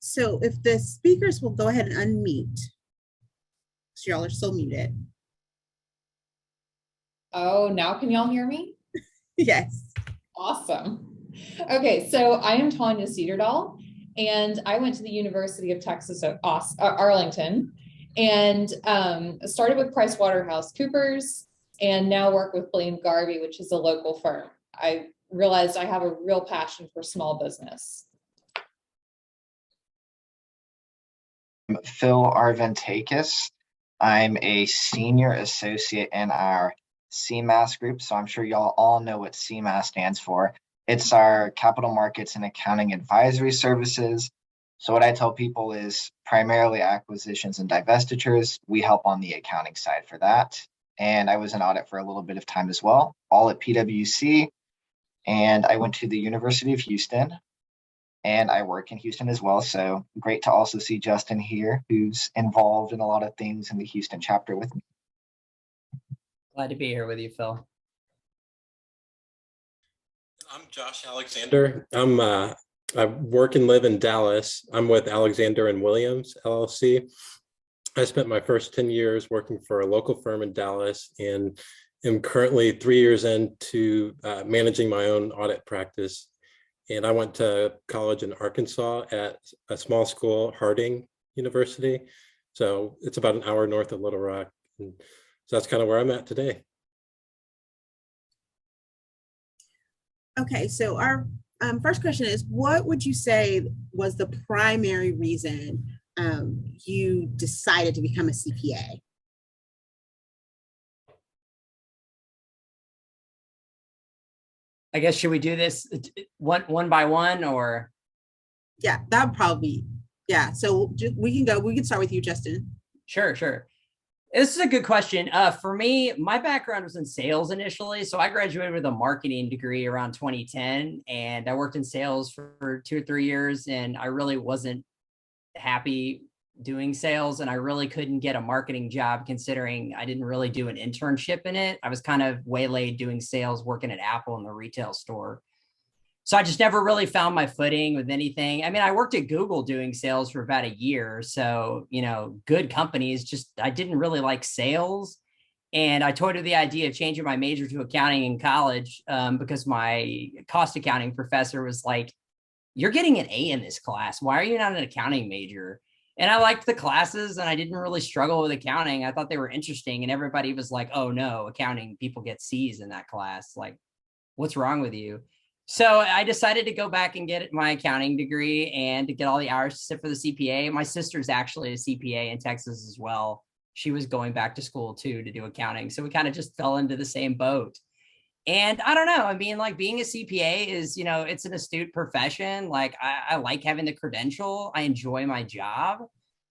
So if the speakers will go ahead and unmute. So y'all are still muted. Oh, now can y'all hear me? Yes. Awesome. Okay, so I am Tanya Cedardahl, and I went to the University of Texas at Arlington, and started with PricewaterhouseCoopers, and now work with Blaine Garvey, which is a local firm. I realized I have a real passion for small business. Phil Arventakis. I'm a senior associate in our CMAS group, so I'm sure y'all all know what CMAS stands for. It's our capital markets and accounting advisory services. So what I tell people is primarily acquisitions and divestitures. We help on the accounting side for that. And I was in audit for a little bit of time as well, all at PwC. And I went to the University of Houston, and I work in Houston as well. So great to also see Justin here, who's involved in a lot of things in the Houston chapter with me. Glad to be here with you, Phil. I'm Josh Alexander. I work and live in Dallas. I'm with Alexander and Williams, LLC. I spent my first 10 years working for a local firm in Dallas, and am currently 3 years into managing my own audit practice. And I went to college in Arkansas at a small school, Harding University. So it's about an hour north of Little Rock. And so that's kind of where I'm at today. Okay, so our first question is, what would you say was the primary reason you decided to become a CPA? I guess, should we do this one by one, or? Yeah, that would probably, yeah. So we can start with you, Justin. Sure. This is a good question. For me, my background was in sales initially. So I graduated with a marketing degree around 2010, and I worked in sales for 2 or 3 years, and I really wasn't happy doing sales, and I really couldn't get a marketing job considering I didn't really do an internship in it. I was kind of waylaid doing sales, working at Apple in the retail store. So I just never really found my footing with anything. I mean, I worked at Google doing sales for about a year. So, good companies, just, I didn't really like sales. And I toyed with the idea of changing my major to accounting in college because my cost accounting professor was like, "You're getting an A in this class. Why are you not an accounting major?" And I liked the classes, and I didn't really struggle with accounting. I thought they were interesting, and everybody was like, "Oh no, accounting, people get C's in that class. Like, what's wrong with you?" So I decided to go back and get my accounting degree and to get all the hours to sit for the CPA. My sister's actually a CPA in Texas as well. She was going back to school too to do accounting. So we kind of just fell into the same boat. And I don't know, I mean, like, being a CPA is, it's an astute profession. Like, I like having the credential. I enjoy my job.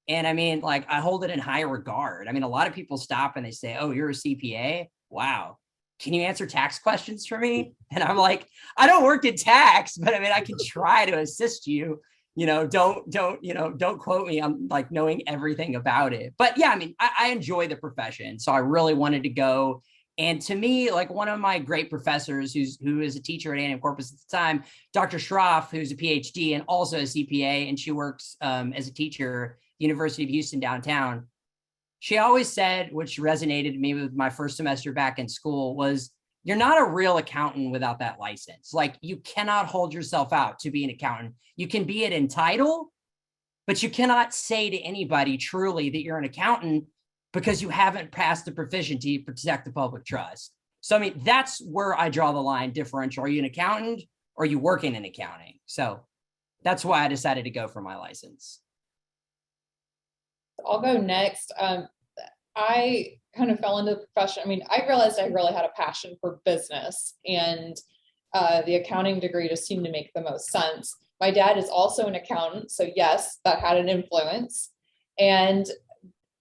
And I mean, like, I hold it in high regard. I mean, a lot of people stop and they say, "Oh, you're a CPA? Wow. Can you answer tax questions for me?" And I'm like, I don't work in tax, but I mean, I can try to assist you. Don't quote me on like knowing everything about it. But yeah, I mean, I enjoy the profession. So I really wanted to go. And to me, like, one of my great professors who is a teacher at A&M Corpus at the time, Dr. Schroff, who's a PhD and also a CPA, and she works as a teacher, University of Houston downtown. She always said, which resonated to me with my first semester back in school, was, "You're not a real accountant without that license. Like, you cannot hold yourself out to be an accountant. You can be it in title, but you cannot say to anybody truly that you're an accountant because you haven't passed the proficiency to protect the public trust." So, I mean, that's where I draw the line differential. Are you an accountant or are you working in accounting? So that's why I decided to go for my license. I'll go next. I kind of fell into the profession. I mean, I realized I really had a passion for business, and the accounting degree just seemed to make the most sense. My dad is also an accountant, so yes, that had an influence. And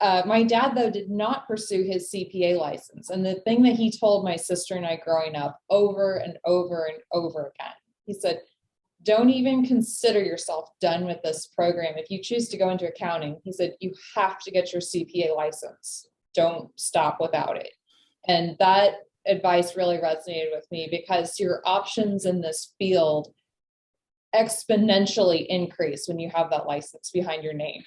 my dad, though, did not pursue his CPA license. And the thing that he told my sister and I growing up over and over and over again, he said, "Don't even consider yourself done with this program. If you choose to go into accounting," he said, "you have to get your CPA license. Don't stop without it." And that advice really resonated with me because your options in this field exponentially increase when you have that license behind your name.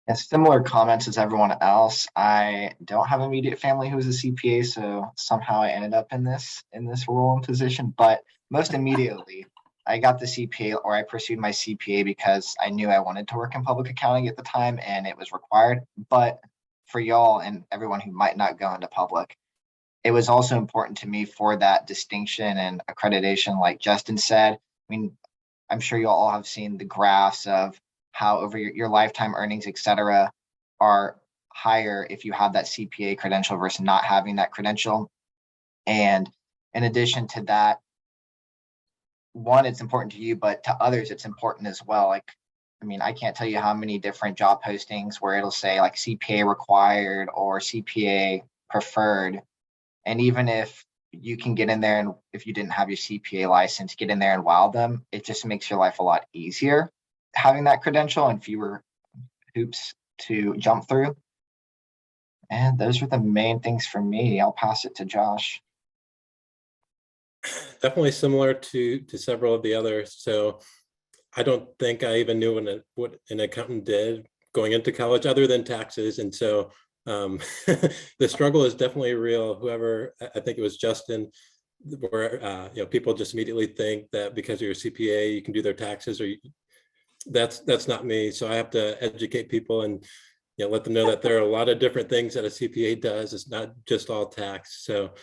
And similar comments as everyone else. I don't have immediate family who is a CPA, so somehow I ended up in this role and position. But most immediately, I got the CPA, or I pursued my CPA because I knew I wanted to work in public accounting at the time and it was required. But for y'all and everyone who might not go into public, it was also important to me for that distinction and accreditation, like Justin said. I mean, I'm sure you all have seen the graphs of how over your lifetime earnings, et cetera, are higher if you have that CPA credential versus not having that credential. And in addition to that, one, it's important to you, but to others, it's important as well. Like, I mean, I can't tell you how many different job postings where it'll say like CPA required or CPA preferred. And even if you can get in there and if you didn't have your CPA license, get in there and wow them, it just makes your life a lot easier having that credential and fewer hoops to jump through. And those are the main things for me. I'll pass it to Josh. Definitely similar to several of the others. So I don't think I even knew what an accountant did going into college other than taxes. And so the struggle is definitely real. Whoever, I think it was Justin, where people just immediately think that because you're a CPA, you can do their taxes, or that's not me. So I have to educate people and let them know that there are a lot of different things that a CPA does. It's not just all tax. So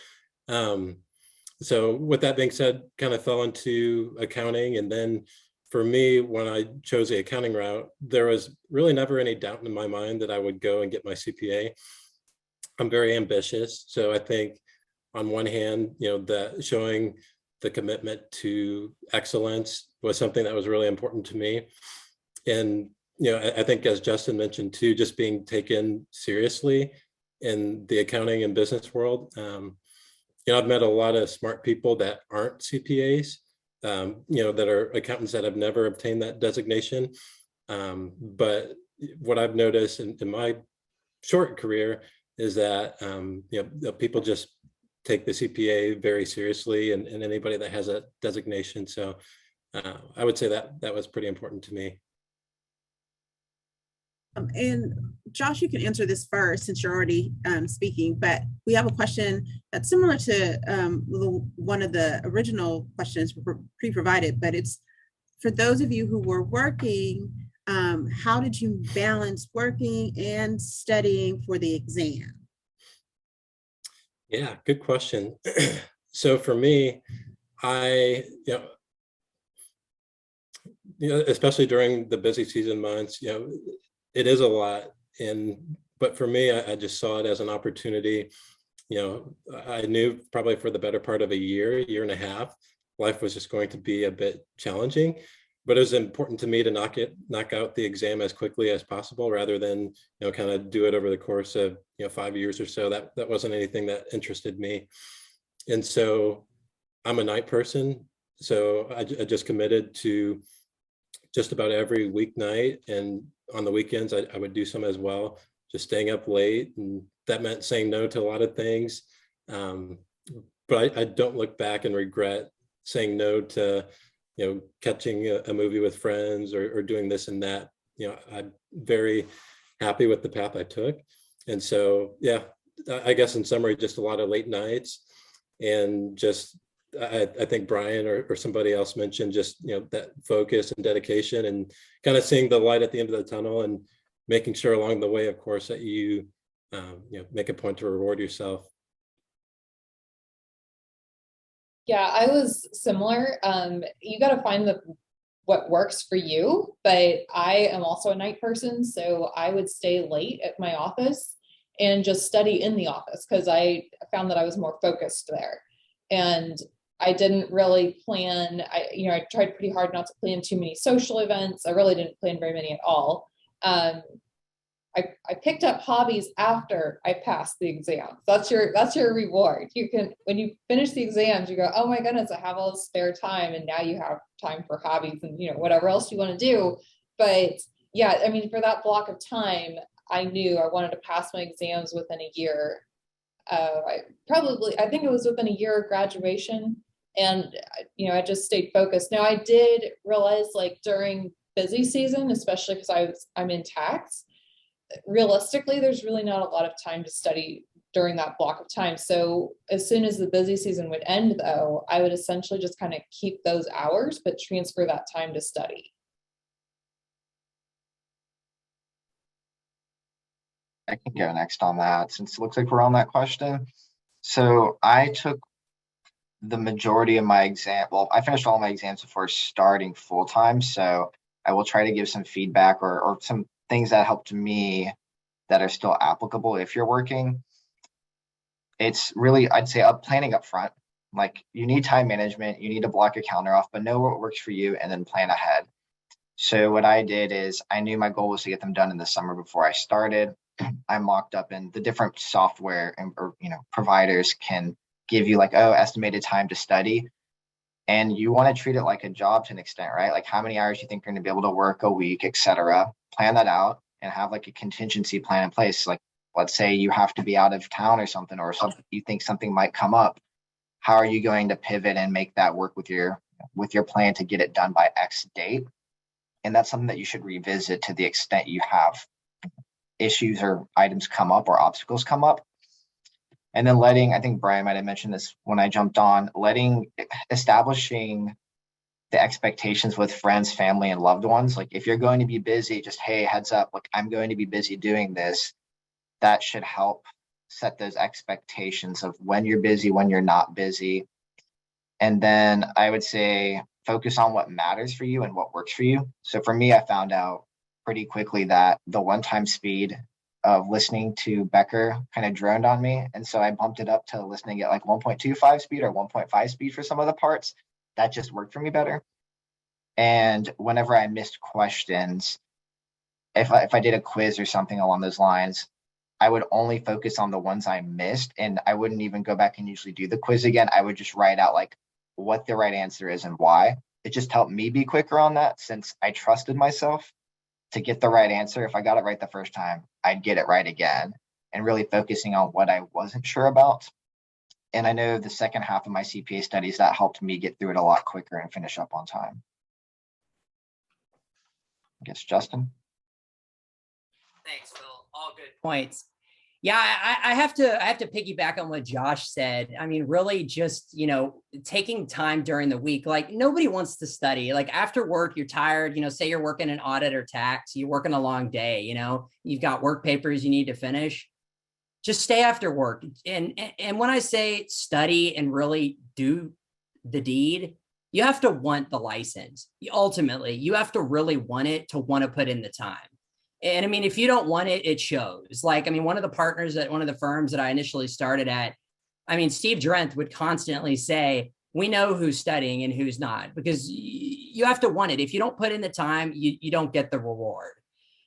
so with that being said, kind of fell into accounting. And then for me, when I chose the accounting route, there was really never any doubt in my mind that I would go and get my CPA. I'm very ambitious. So I think on one hand, that showing the commitment to excellence was something that was really important to me. And, I think as Justin mentioned too, just being taken seriously in the accounting and business world. I've met a lot of smart people that aren't CPAs, that are accountants that have never obtained that designation. But what I've noticed in my short career is that, people just take the CPA very seriously, and anybody that has a designation. So I would say that was pretty important to me. And Josh, you can answer this first since you're already speaking, but we have a question that's similar to one of the original questions pre-provided, but it's for those of you who were working, how did you balance working and studying for the exam? Yeah, good question. So for me, especially during the busy season months, it is a lot. But for me, I just saw it as an opportunity. I knew probably for the better part of a year and a half, life was just going to be a bit challenging, but it was important to me to knock out the exam as quickly as possible rather than, kind of do it over the course of, 5 years or so. That wasn't anything that interested me. And so I'm a night person. So I just committed to just about every weeknight, and on the weekends, I would do some as well, just staying up late. And that meant saying no to a lot of things. But I don't look back and regret saying no to, catching a movie with friends or doing this and that. I'm very happy with the path I took. And so, yeah, I guess in summary, just a lot of late nights, and just, I think Brian or somebody else mentioned just, that focus and dedication and kind of seeing the light at the end of the tunnel, and making sure along the way, of course, that you, make a point to reward yourself. Yeah, I was similar. You got to find what works for you, but I am also a night person. So I would stay late at my office and just study in the office because I found that I was more focused there. And I didn't really plan. I tried pretty hard not to plan too many social events. I really didn't plan very many at all. I picked up hobbies after I passed the exam. That's your reward. You can, when you finish the exams, you go, oh my goodness, I have all this spare time, and now you have time for hobbies and whatever else you want to do. But yeah, I mean, for that block of time, I knew I wanted to pass my exams within a year. I think it was within a year of graduation, and I just stayed focused. Now I did realize, like, during busy season, especially because I'm in tax, realistically, there's really not a lot of time to study during that block of time. So as soon as the busy season would end, though, I would essentially just kind of keep those hours, but transfer that time to study. I can go next on that since it looks like we're on that question. So I took the majority of my exam. Well, I finished all my exams before starting full time. So I will try to give some feedback or some things that helped me that are still applicable if you're working. It's really, I'd say, planning up front. Like, you need time management, you need to block your calendar off, but know what works for you and then plan ahead. So what I did is I knew my goal was to get them done in the summer before I started. I mocked up, and the different software and providers can give you like, oh, estimated time to study. And you want to treat it like a job to an extent, right? Like how many hours you think you're going to be able to work a week, etc. Plan that out and have like a contingency plan in place. Like, let's say you have to be out of town or something, or something you think something might come up. How are you going to pivot and make that work with your plan to get it done by X date? And that's something that you should revisit to the extent you have issues or items come up or obstacles come up. And then I think Brian might have mentioned this when I jumped on, establishing the expectations with friends, family, and loved ones. Like, if you're going to be busy, just, hey, heads up, like, I'm going to be busy doing this. That should help set those expectations of when you're busy, when you're not busy. And then I would say focus on what matters for you and what works for you. So for me, I found out pretty quickly that the one-time speed of listening to Becker kind of droned on me. And so I bumped it up to listening at like 1.25 speed or 1.5 speed for some of the parts. That just worked for me better. And whenever I missed questions, if I did a quiz or something along those lines, I would only focus on the ones I missed, and I wouldn't even go back and usually do the quiz again. I would just write out like what the right answer is and why. It just helped me be quicker on that, since I trusted myself to get the right answer. If I got it right the first time, I'd get it right again, and really focusing on what I wasn't sure about. And I know the second half of my CPA studies, that helped me get through it a lot quicker and finish up on time. I guess Justin. Thanks, Phil. All good points. Yeah, I have to piggyback on what Josh said. I mean, really just, taking time during the week. Like, nobody wants to study. Like, after work, you're tired, say you're working an audit or tax, you're working a long day, you've got work papers you need to finish. Just stay after work. And when I say study and really do the deed, you have to want the license. Ultimately, you have to really want it to want to put in the time. And I mean, if you don't want it, it shows. Like, I mean, one of the partners at one of the firms that I initially started at, I mean, Steve Drenth would constantly say, we know who's studying and who's not, because you have to want it. If you don't put in the time, you don't get the reward.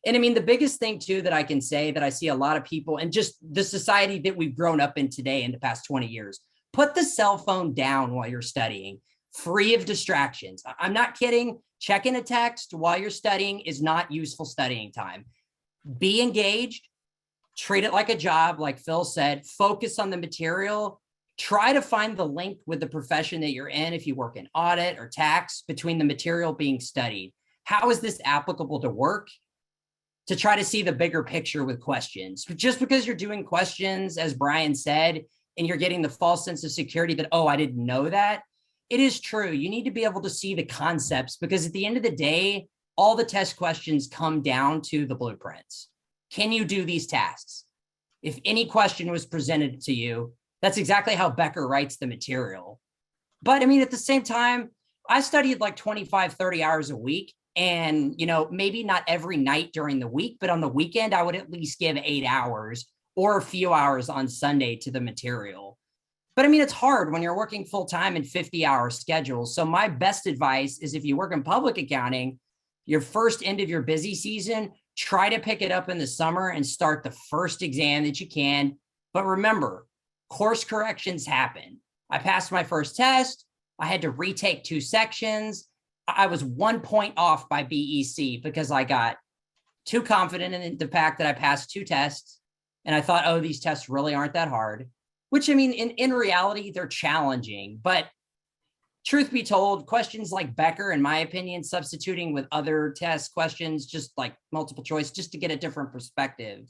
And I mean, the biggest thing too, that I can say that I see a lot of people, and just the society that we've grown up in today in the past 20 years, put the cell phone down while you're studying, free of distractions. I'm not kidding. Checking a text while you're studying is not useful studying time. Be engaged, treat it like a job, like Phil said, focus on the material, try to find the link with the profession that you're in. If you work in audit or tax, between the material being studied, how is this applicable to work? To try to see the bigger picture with questions. Just because you're doing questions, as Brian said, and you're getting the false sense of security that, oh, I didn't know that. It is true. You need to be able to see the concepts, because at the end of the day, all the test questions come down to the blueprints. Can you do these tasks? If any question was presented to you, that's exactly how Becker writes the material. But I mean, at the same time, I studied like 25, 30 hours a week. And, maybe not every night during the week, but on the weekend, I would at least give 8 hours or a few hours on Sunday to the material. But I mean, it's hard when you're working full time in 50-hour schedules. So my best advice is, if you work in public accounting, your first end of your busy season, try to pick it up in the summer and start the first exam that you can. But remember, course corrections happen. I passed my first test. I had to retake 2 sections. I was 1 point off by BEC because I got too confident in the fact that I passed 2 tests. And I thought, oh, these tests really aren't that hard. Which, I mean, in reality, they're challenging, but truth be told, questions like Becker, in my opinion, substituting with other test questions, just like multiple choice, just to get a different perspective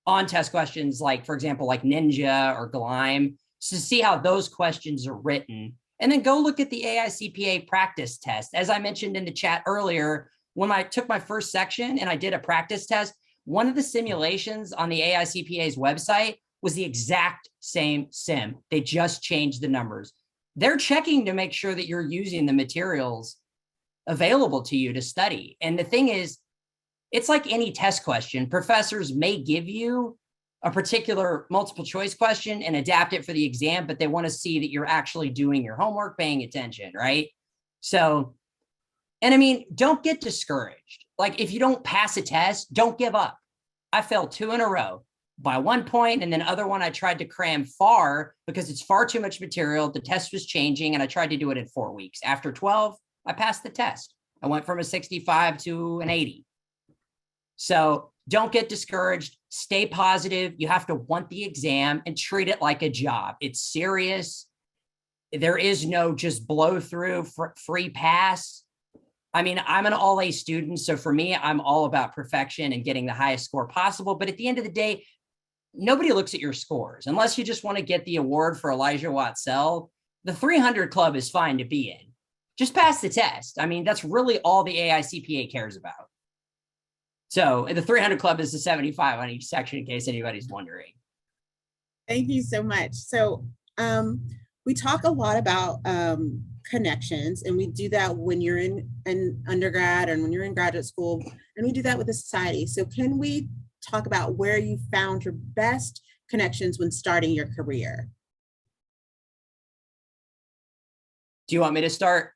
on test questions, like, for example, like Ninja or Gleim, to see how those questions are written. And then go look at the AICPA practice test. As I mentioned in the chat earlier, when I took my first section and I did a practice test, one of the simulations on the AICPA's website was the exact same sim. They just changed the numbers. They're checking to make sure that you're using the materials available to you to study. And the thing is, it's like any test question. Professors may give you a particular multiple choice question and adapt it for the exam, but they want to see that you're actually doing your homework, paying attention, right? So, and I mean, don't get discouraged. Like, if you don't pass a test, don't give up. I failed 2 in a row by 1 point, and then other one I tried to cram far because it's far too much material. The test was changing, and I tried to do it in 4 weeks. After 12, I passed the test. I went from a 65 to an 80. So don't get discouraged. Stay positive. You have to want the exam and treat it like a job. It's serious. There is no just blow through free pass. I mean, I'm an all-A student, so for me, I'm all about perfection and getting the highest score possible. But at the end of the day, nobody looks at your scores unless you just want to get the award for Elijah Watsell. The 300 club is fine to be in. Just pass the test. I mean, that's really all the AICPA cares about. So the 300 club is the 75 on each section, in case anybody's wondering. Thank you so much. So we talk a lot about connections, and we do that when you're in an undergrad and when you're in graduate school, and we do that with the society. So can we talk about where you found your best connections when starting your career? Do you want me to start?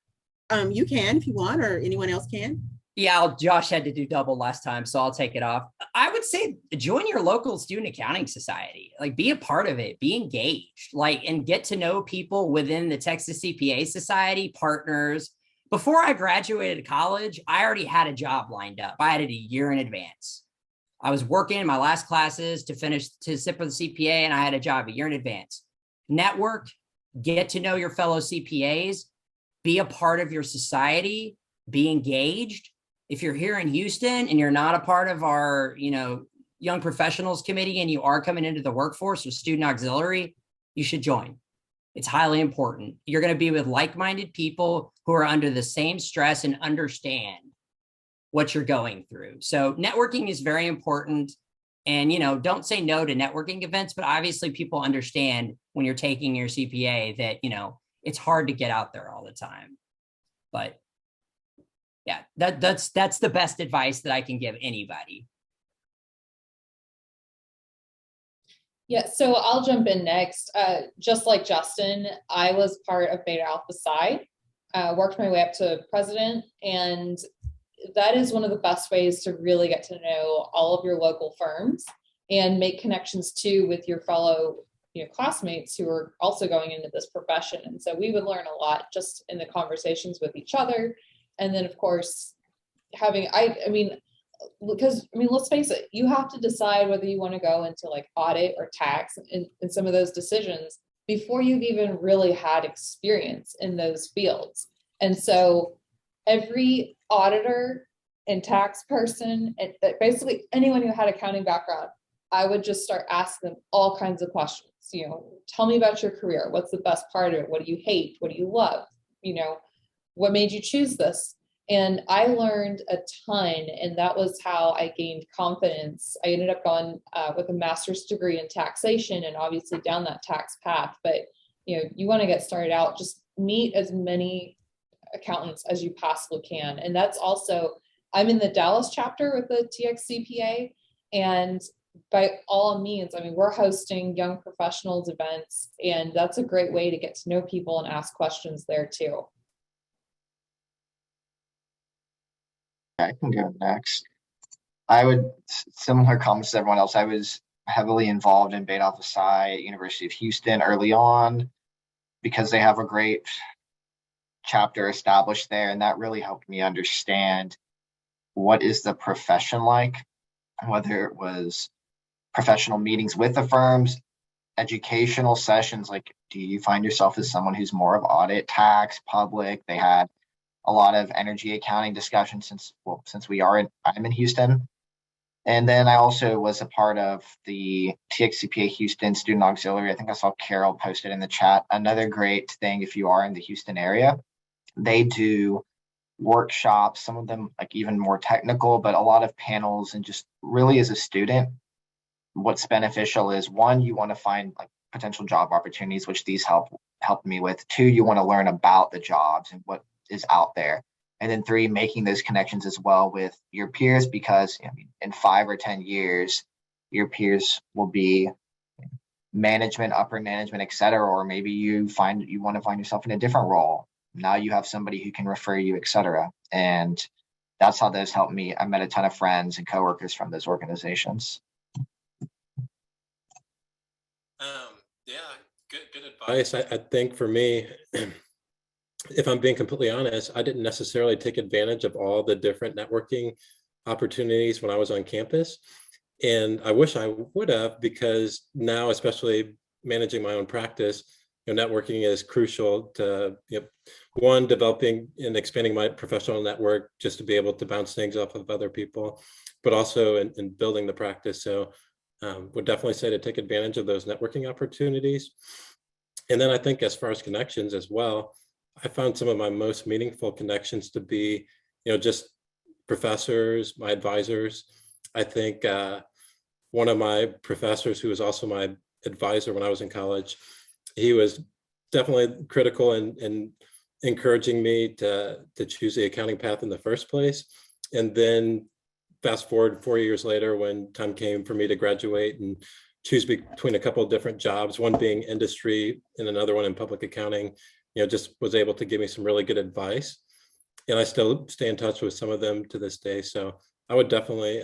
You can if you want, or anyone else can. Yeah, Josh had to do double last time, so I'll take it off. I would say join your local student accounting society. Like, be a part of it, be engaged, like, and get to know people within the Texas CPA Society, partners. Before I graduated college, I already had a job lined up. I had it a year in advance. I was working in my last classes to sit for the CPA, and I had a job a year in advance. Network, get to know your fellow CPAs, be a part of your society, be engaged. If you're here in Houston and you're not a part of our, young professionals committee, and you are coming into the workforce or student auxiliary, you should join. It's highly important. You're going to be with like-minded people who are under the same stress and understand what you're going through. So networking is very important. And, don't say no to networking events, but obviously people understand when you're taking your CPA that, it's hard to get out there all the time. But yeah, that's the best advice that I can give anybody. Yeah, so I'll jump in next. Just like Justin, I was part of Beta Alpha Psi, worked my way up to president, and that is one of the best ways to really get to know all of your local firms and make connections too with your fellow classmates who are also going into this profession. And so we would learn a lot just in the conversations with each other. And then, of course, let's face it, you have to decide whether you want to go into like audit or tax and some of those decisions before you've even really had experience in those fields. And so every auditor and tax person, and basically anyone who had accounting background, I would just start asking them all kinds of questions. Tell me about your career. What's the best part of it? What do you hate? What do you love? What made you choose this? And I learned a ton, and that was how I gained confidence. I ended up going with a master's degree in taxation, and obviously down that tax path. But you want to get started out, just meet as many accountants as you possibly can. And that's also, I'm in the Dallas chapter with the TXCPA, and by all means, we're hosting young professionals events, and that's a great way to get to know people and ask questions there too. I can go next. I would, similar comments to everyone else, I was heavily involved in Beta Alpha Psi at University of Houston early on because they have a great chapter established there, and that really helped me understand what is the profession like, whether it was professional meetings with the firms, educational sessions. Like, do you find yourself as someone who's more of audit, tax, public? They had a lot of energy accounting discussion since I'm in Houston. And then I also was a part of the TXCPA Houston Student Auxiliary. I think I saw Carol posted in the chat. Another great thing, if you are in the Houston area, they do workshops, some of them like even more technical, but a lot of panels. And just really as a student, what's beneficial is, one, you want to find like potential job opportunities, which these helped me with. Two, you want to learn about the jobs and what is out there. And then three, making those connections as well with your peers, because in 5 or 10 years, your peers will be management, upper management, et cetera. Or maybe you want to find yourself in a different role. Now you have somebody who can refer you, et cetera. And that's how those helped me. I met a ton of friends and coworkers from those organizations. Yeah, good advice. I think for me, if I'm being completely honest, I didn't necessarily take advantage of all the different networking opportunities when I was on campus. And I wish I would have, because now, especially managing my own practice, networking is crucial to, one, developing and expanding my professional network just to be able to bounce things off of other people, but also in building the practice. So would definitely say to take advantage of those networking opportunities. And then I think as far as connections as well, I found some of my most meaningful connections to be, just professors, my advisors. I think one of my professors, who was also my advisor when I was in college, he was definitely critical in encouraging me to choose the accounting path in the first place. And then fast forward 4 years later, when time came for me to graduate and choose between a couple of different jobs, one being industry and another one in public accounting, just was able to give me some really good advice. And I still stay in touch with some of them to this day. So I would definitely,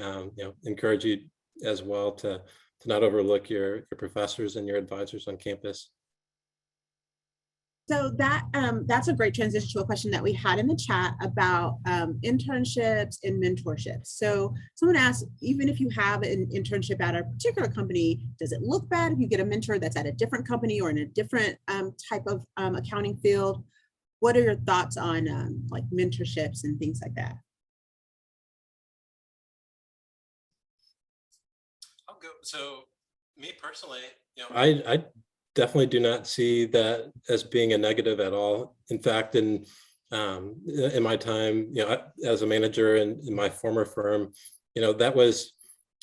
encourage you as well to not overlook your professors and your advisors on campus. So that's a great transition to a question that we had in the chat about internships and mentorships. So someone asked, even if you have an internship at a particular company, does it look bad if you get a mentor that's at a different company or in a different type of accounting field? What are your thoughts on like mentorships and things like that? I'll go. So me personally, I definitely do not see that as being a negative at all. In fact, in my time, as a manager in my former firm, that was,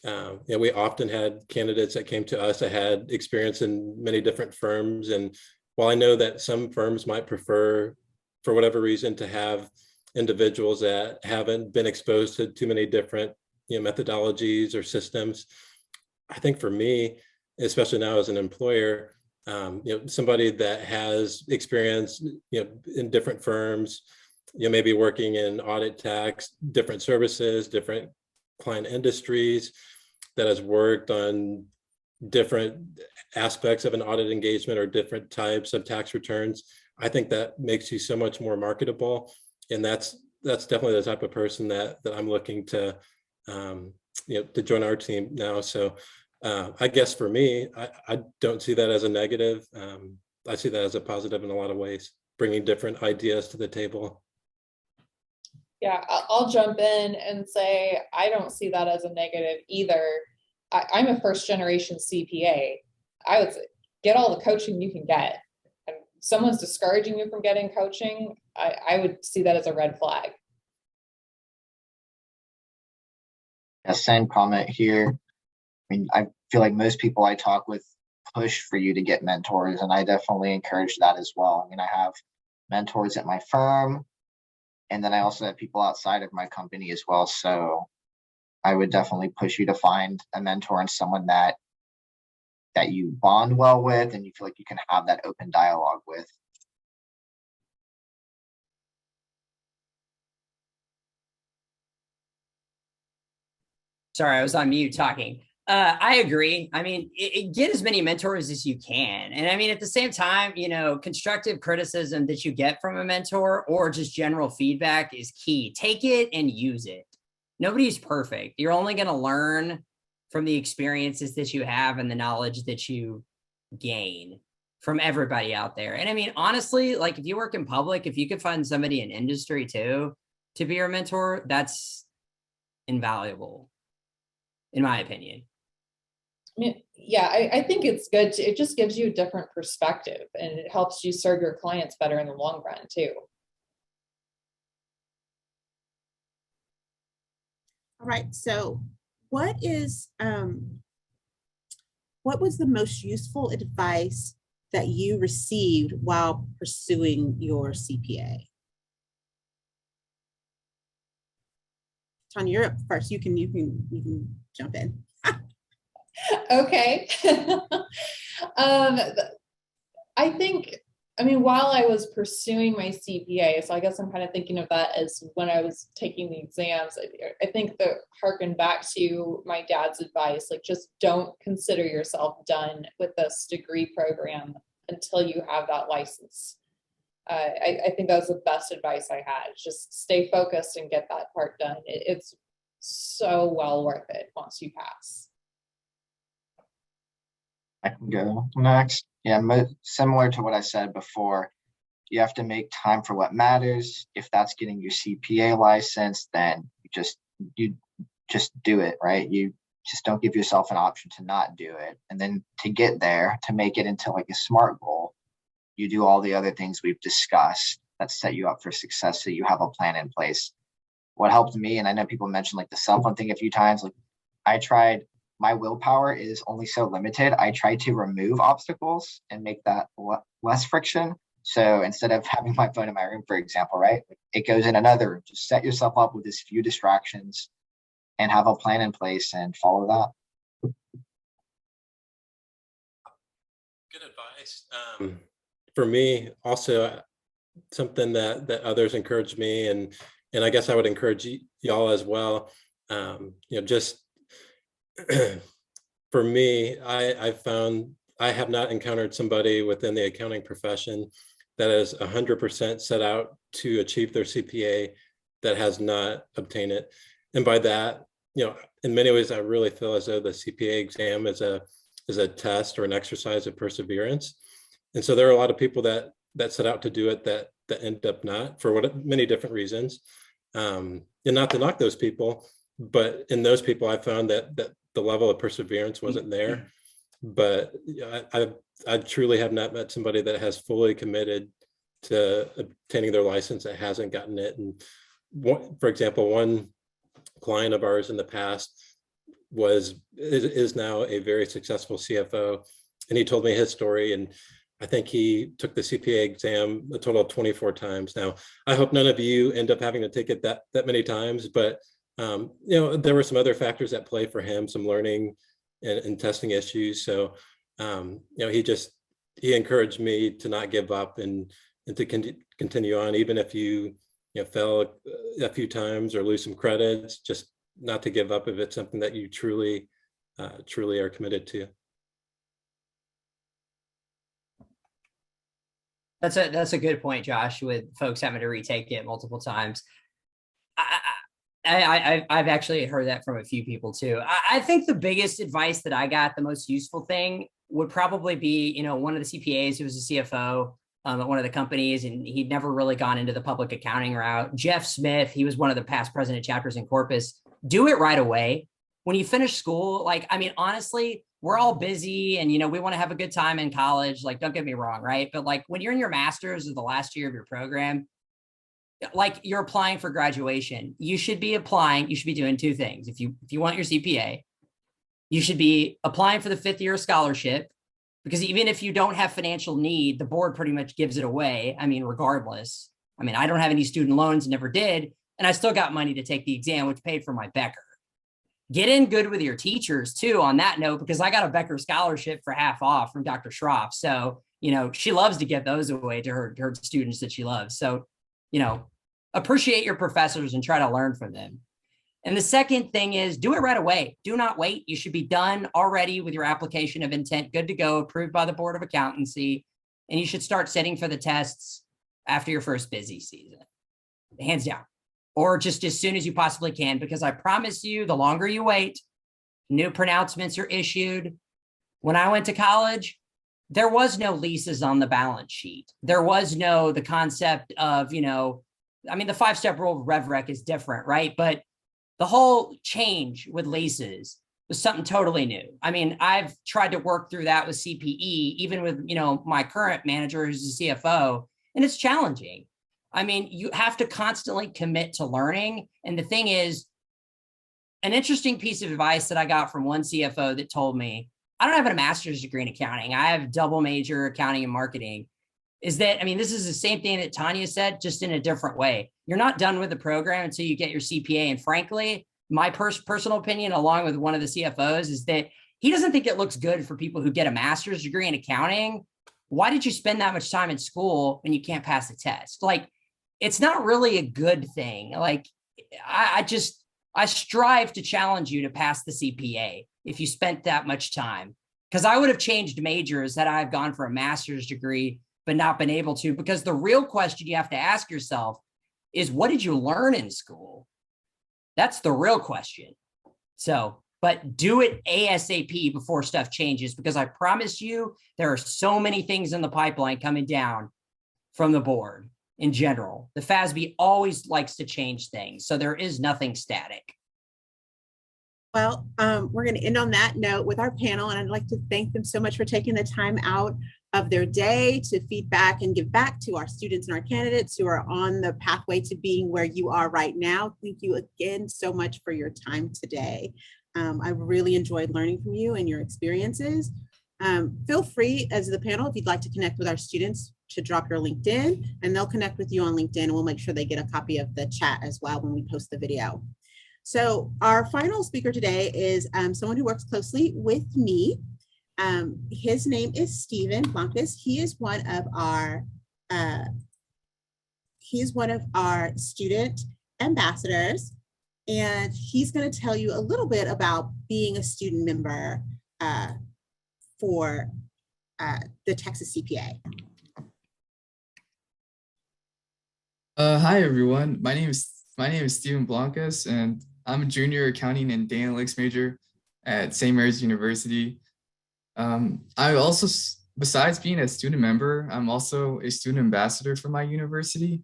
we often had candidates that came to us that had experience in many different firms. And while I know that some firms might prefer, for whatever reason, to have individuals that haven't been exposed to too many different, methodologies or systems, I think for me, especially now as an employer, somebody that has experience, in different firms, maybe working in audit, tax, different services, different client industries, that has worked on different aspects of an audit engagement or different types of tax returns. I think that makes you so much more marketable. And that's definitely the type of person that I'm looking to, to join our team now. So I guess for me, I don't see that as a negative. I see that as a positive in a lot of ways, bringing different ideas to the table. Yeah, I'll jump in and say, I don't see that as a negative either. I'm a first generation CPA. I would say, get all the coaching you can get. And if someone's discouraging you from getting coaching, I would see that as a red flag. A same comment here. I mean, I feel like most people I talk with push for you to get mentors, and I definitely encourage that as well. I mean, I have mentors at my firm, and then I also have people outside of my company as well. So I would definitely push you to find a mentor and someone that you bond well with and you feel like you can have that open dialogue with. Sorry, I was on mute talking. I agree. I mean, get as many mentors as you can. And I mean, at the same time, constructive criticism that you get from a mentor or just general feedback is key. Take it and use it. Nobody's perfect. You're only going to learn from the experiences that you have and the knowledge that you gain from everybody out there. And I mean, honestly, like if you work in public, if you could find somebody in industry too to be your mentor, that's invaluable, in my opinion. I mean, yeah, I think it's good. It just gives you a different perspective and it helps you serve your clients better in the long run too. All right, so what was the most useful advice that you received while pursuing your CPA? Tanya, you're up first. You can jump in. Okay. I think, I mean, while I was pursuing my CPA, so I guess I'm kind of thinking of that as when I was taking the exams. I think that harken back to my dad's advice, like just don't consider yourself done with this degree program until you have that license. I think that was the best advice I had. Just stay focused and get that part done. It's so well worth it once you pass. I can go next. Yeah, similar to what I said before, you have to make time for what matters. If that's getting your CPA license, then you just do it, right? You just don't give yourself an option to not do it. And then to get there, to make it into like a SMART goal, you do all the other things we've discussed that set you up for success, so you have a plan in place. What helped me, and I know people mentioned like the cell phone thing a few times, like I tried, my willpower is only so limited. I try to remove obstacles and make that less friction. So instead of having my phone in my room, for example, right, it goes in another room. Just set yourself up with as few distractions and have a plan in place and follow that. Good advice. For me, also something that others encouraged me, and I guess I would encourage y'all as well. Just for me, I found I have not encountered somebody within the accounting profession that is 100% set out to achieve their CPA that has not obtained it. And by that, in many ways, I really feel as though the CPA exam is a test or an exercise of perseverance. And so there are a lot of people that set out to do it that end up not, for many different reasons. And not to knock those people, but in those people, I found that the level of perseverance wasn't there. But I truly have not met somebody that has fully committed to obtaining their license that hasn't gotten it. And for example, one client of ours in the past is now a very successful CFO, and he told me his story. And I think he took the CPA exam a total of 24 times. Now, I hope none of you end up having to take it that many times, but there were some other factors at play for him, some learning and testing issues. So, he encouraged me to not give up and to continue on, even if you fail a few times or lose some credits, just not to give up if it's something that you truly are committed to. That's a good point, Josh, with folks having to retake it multiple times. I've actually heard that from a few people too. I think the biggest advice that I got, the most useful thing, would probably be, one of the CPAs who was a CFO at one of the companies, and he'd never really gone into the public accounting route. Jeff Smith, he was one of the past president chapters in Corpus. Do it right away. When you finish school, honestly, we're all busy and, we want to have a good time in college. Like, don't get me wrong, right? But when you're in your master's or the last year of your program, you're applying for graduation, you should be doing two things. If you want your CPA, you should be applying for the 5th year scholarship, because even if you don't have financial need, the board pretty much gives it away. Regardless. I don't have any student loans, never did. And I still got money to take the exam, which paid for my Becker. Get in good with your teachers too, on that note, because I got a Becker scholarship for half off from Dr. Schroff. So, she loves to get those away to her students that she loves. So, appreciate your professors and try to learn from them. And the second thing is, do it right away. Do not wait. You should be done already with your application of intent, good to go, approved by the Board of Accountancy. And you should start sitting for the tests after your first busy season, hands down, or just as soon as you possibly can, because I promise you, the longer you wait, new pronouncements are issued. When I went to college, there was no leases on the balance sheet. There was no, the concept of, the 5-step rule of rev rec is different, right? But the whole change with leases was something totally new. I mean, I've tried to work through that with CPE, even with, my current manager who's a CFO, and it's challenging. I mean, you have to constantly commit to learning. And the thing is, an interesting piece of advice that I got from one CFO that told me, I don't have a master's degree in accounting. I have double major accounting and marketing. Is that, this is the same thing that Tanya said, just in a different way. You're not done with the program until you get your CPA. And frankly, my personal opinion, along with one of the CFOs, is that he doesn't think it looks good for people who get a master's degree in accounting. Why did you spend that much time in school when you can't pass the test? Like, it's not really a good thing. Like, I strive to challenge you to pass the CPA if you spent that much time, because I would have changed majors had I gone for a master's degree, but not been able to, because the real question you have to ask yourself is, what did you learn in school? That's the real question. So, but do it ASAP before stuff changes, because I promise you, there are so many things in the pipeline coming down from the board in general. The FASB always likes to change things, so there is nothing static. Well, we're going to end on that note with our panel, and I'd like to thank them so much for taking the time out of their day to feedback and give back to our students and our candidates who are on the pathway to being where you are right now. Thank you again so much for your time today. I really enjoyed learning from you and your experiences. Feel free, as the panel, if you'd like to connect with our students, to drop your LinkedIn, and they'll connect with you on LinkedIn, and we'll make sure they get a copy of the chat as well when we post the video. So our final speaker today is someone who works closely with me. His name is Stephen Blancas. He is one of our student ambassadors, and he's going to tell you a little bit about being a student member for the Texas CPA. Hi everyone. My name is Stephen Blancas, and I'm a junior accounting and data analytics major at St. Mary's University. I also, besides being a student member, I'm also a student ambassador for my university.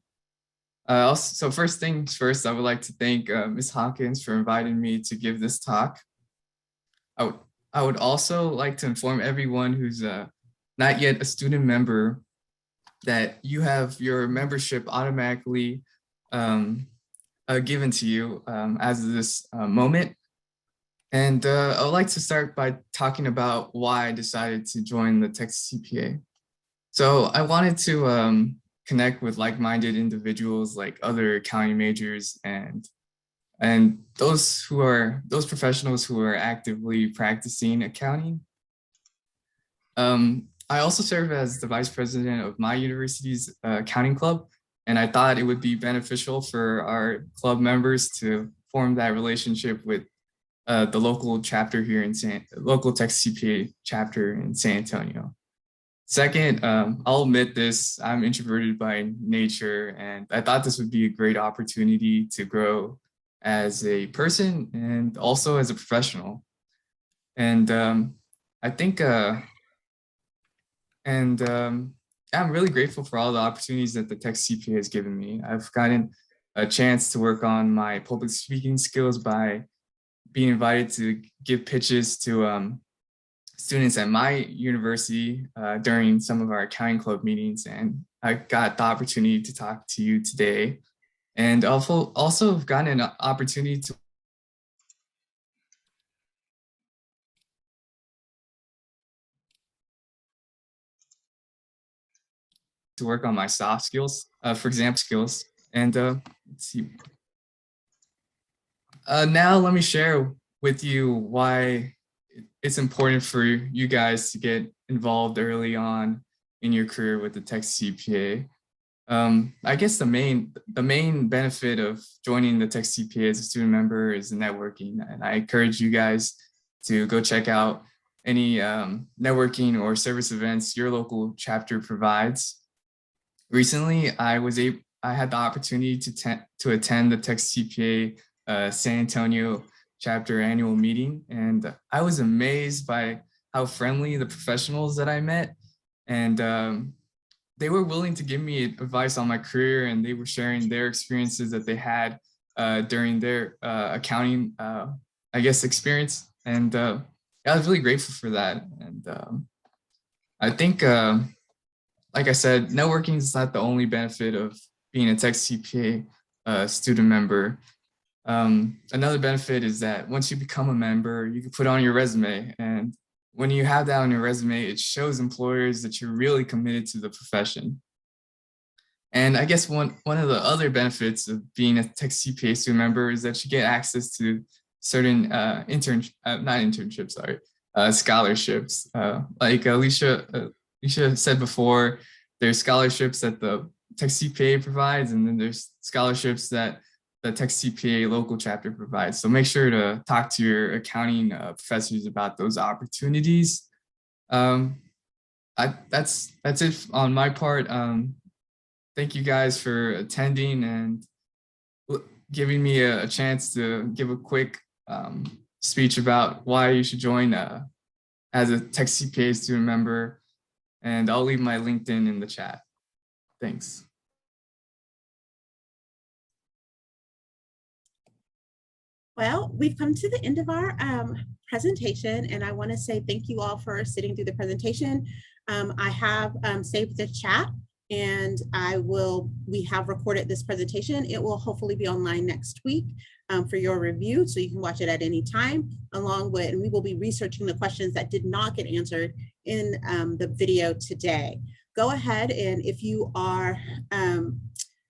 So first things first, I would like to thank Ms. Hawkins for inviting me to give this talk. I would also like to inform everyone who's not yet a student member that you have your membership automatically given to you as of this moment. And I would like to start by talking about why I decided to join the Texas CPA. So I wanted to connect with like-minded individuals like other accounting majors and those professionals who are actively practicing accounting. I also serve as the vice president of my university's accounting club, and I thought it would be beneficial for our club members to form that relationship with the local chapter here in local Texas CPA chapter in San Antonio. Second, I'll admit this, I'm introverted by nature, and I thought this would be a great opportunity to grow as a person and also as a professional. And I think, I'm really grateful for all the opportunities that the Texas CPA has given me. I've gotten a chance to work on my public speaking skills by being invited to give pitches to students at my university during some of our accounting club meetings. And I got the opportunity to talk to you today. And also have gotten an opportunity to work on my soft skills, for example, skills. And let's see. Now let me share with you why it's important for you guys to get involved early on in your career with the Texas CPA. I guess the main benefit of joining the Texas CPA as a student member is the networking, and I encourage you guys to go check out any networking or service events your local chapter provides. Recently, I had the opportunity to attend the Texas CPA San Antonio chapter annual meeting, and I was amazed by how friendly the professionals that I met And they were willing to give me advice on my career, and they were sharing their experiences that they had during their accounting, I guess, experience. And I was really grateful for that. And I think, like I said, networking is not the only benefit of being a Texas CPA student member. Another benefit is that once you become a member, you can put on your resume. And when you have that on your resume, it shows employers that you're really committed to the profession. And I guess one of the other benefits of being a Texas CPA student member is that you get access to certain scholarships. Like Alicia said before, there's scholarships that the Texas CPA provides, and then there's scholarships that the Texas CPA local chapter provides. So make sure to talk to your accounting professors about those opportunities. That's it on my part. Thank you guys for attending and giving me a chance to give a quick speech about why you should join as a Texas CPA student member. And I'll leave my LinkedIn in the chat. Thanks. Well, we've come to the end of our presentation, and I want to say thank you all for sitting through the presentation. I have saved the chat, and we have recorded this presentation. It will hopefully be online next week for your review, so you can watch it at any time, and we will be researching the questions that did not get answered in the video today. Go ahead, and if you are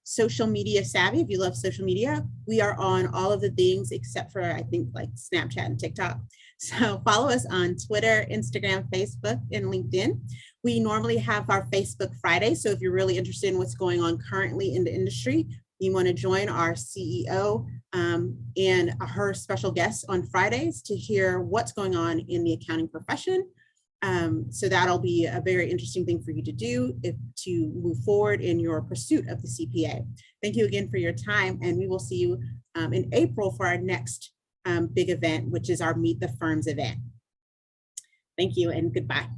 social media savvy, if you love social media, we are on all of the things except for, I think, like Snapchat and TikTok. So follow us on Twitter, Instagram, Facebook, and LinkedIn. We normally have our Facebook Friday. So if you're really interested in what's going on currently in the industry, you want to join our CEO and her special guests on Fridays to hear what's going on in the accounting profession. So that'll be a very interesting thing for you to do to move forward in your pursuit of the CPA. Thank you again for your time, and we will see you in April for our next big event, which is our Meet the Firms event. Thank you and goodbye.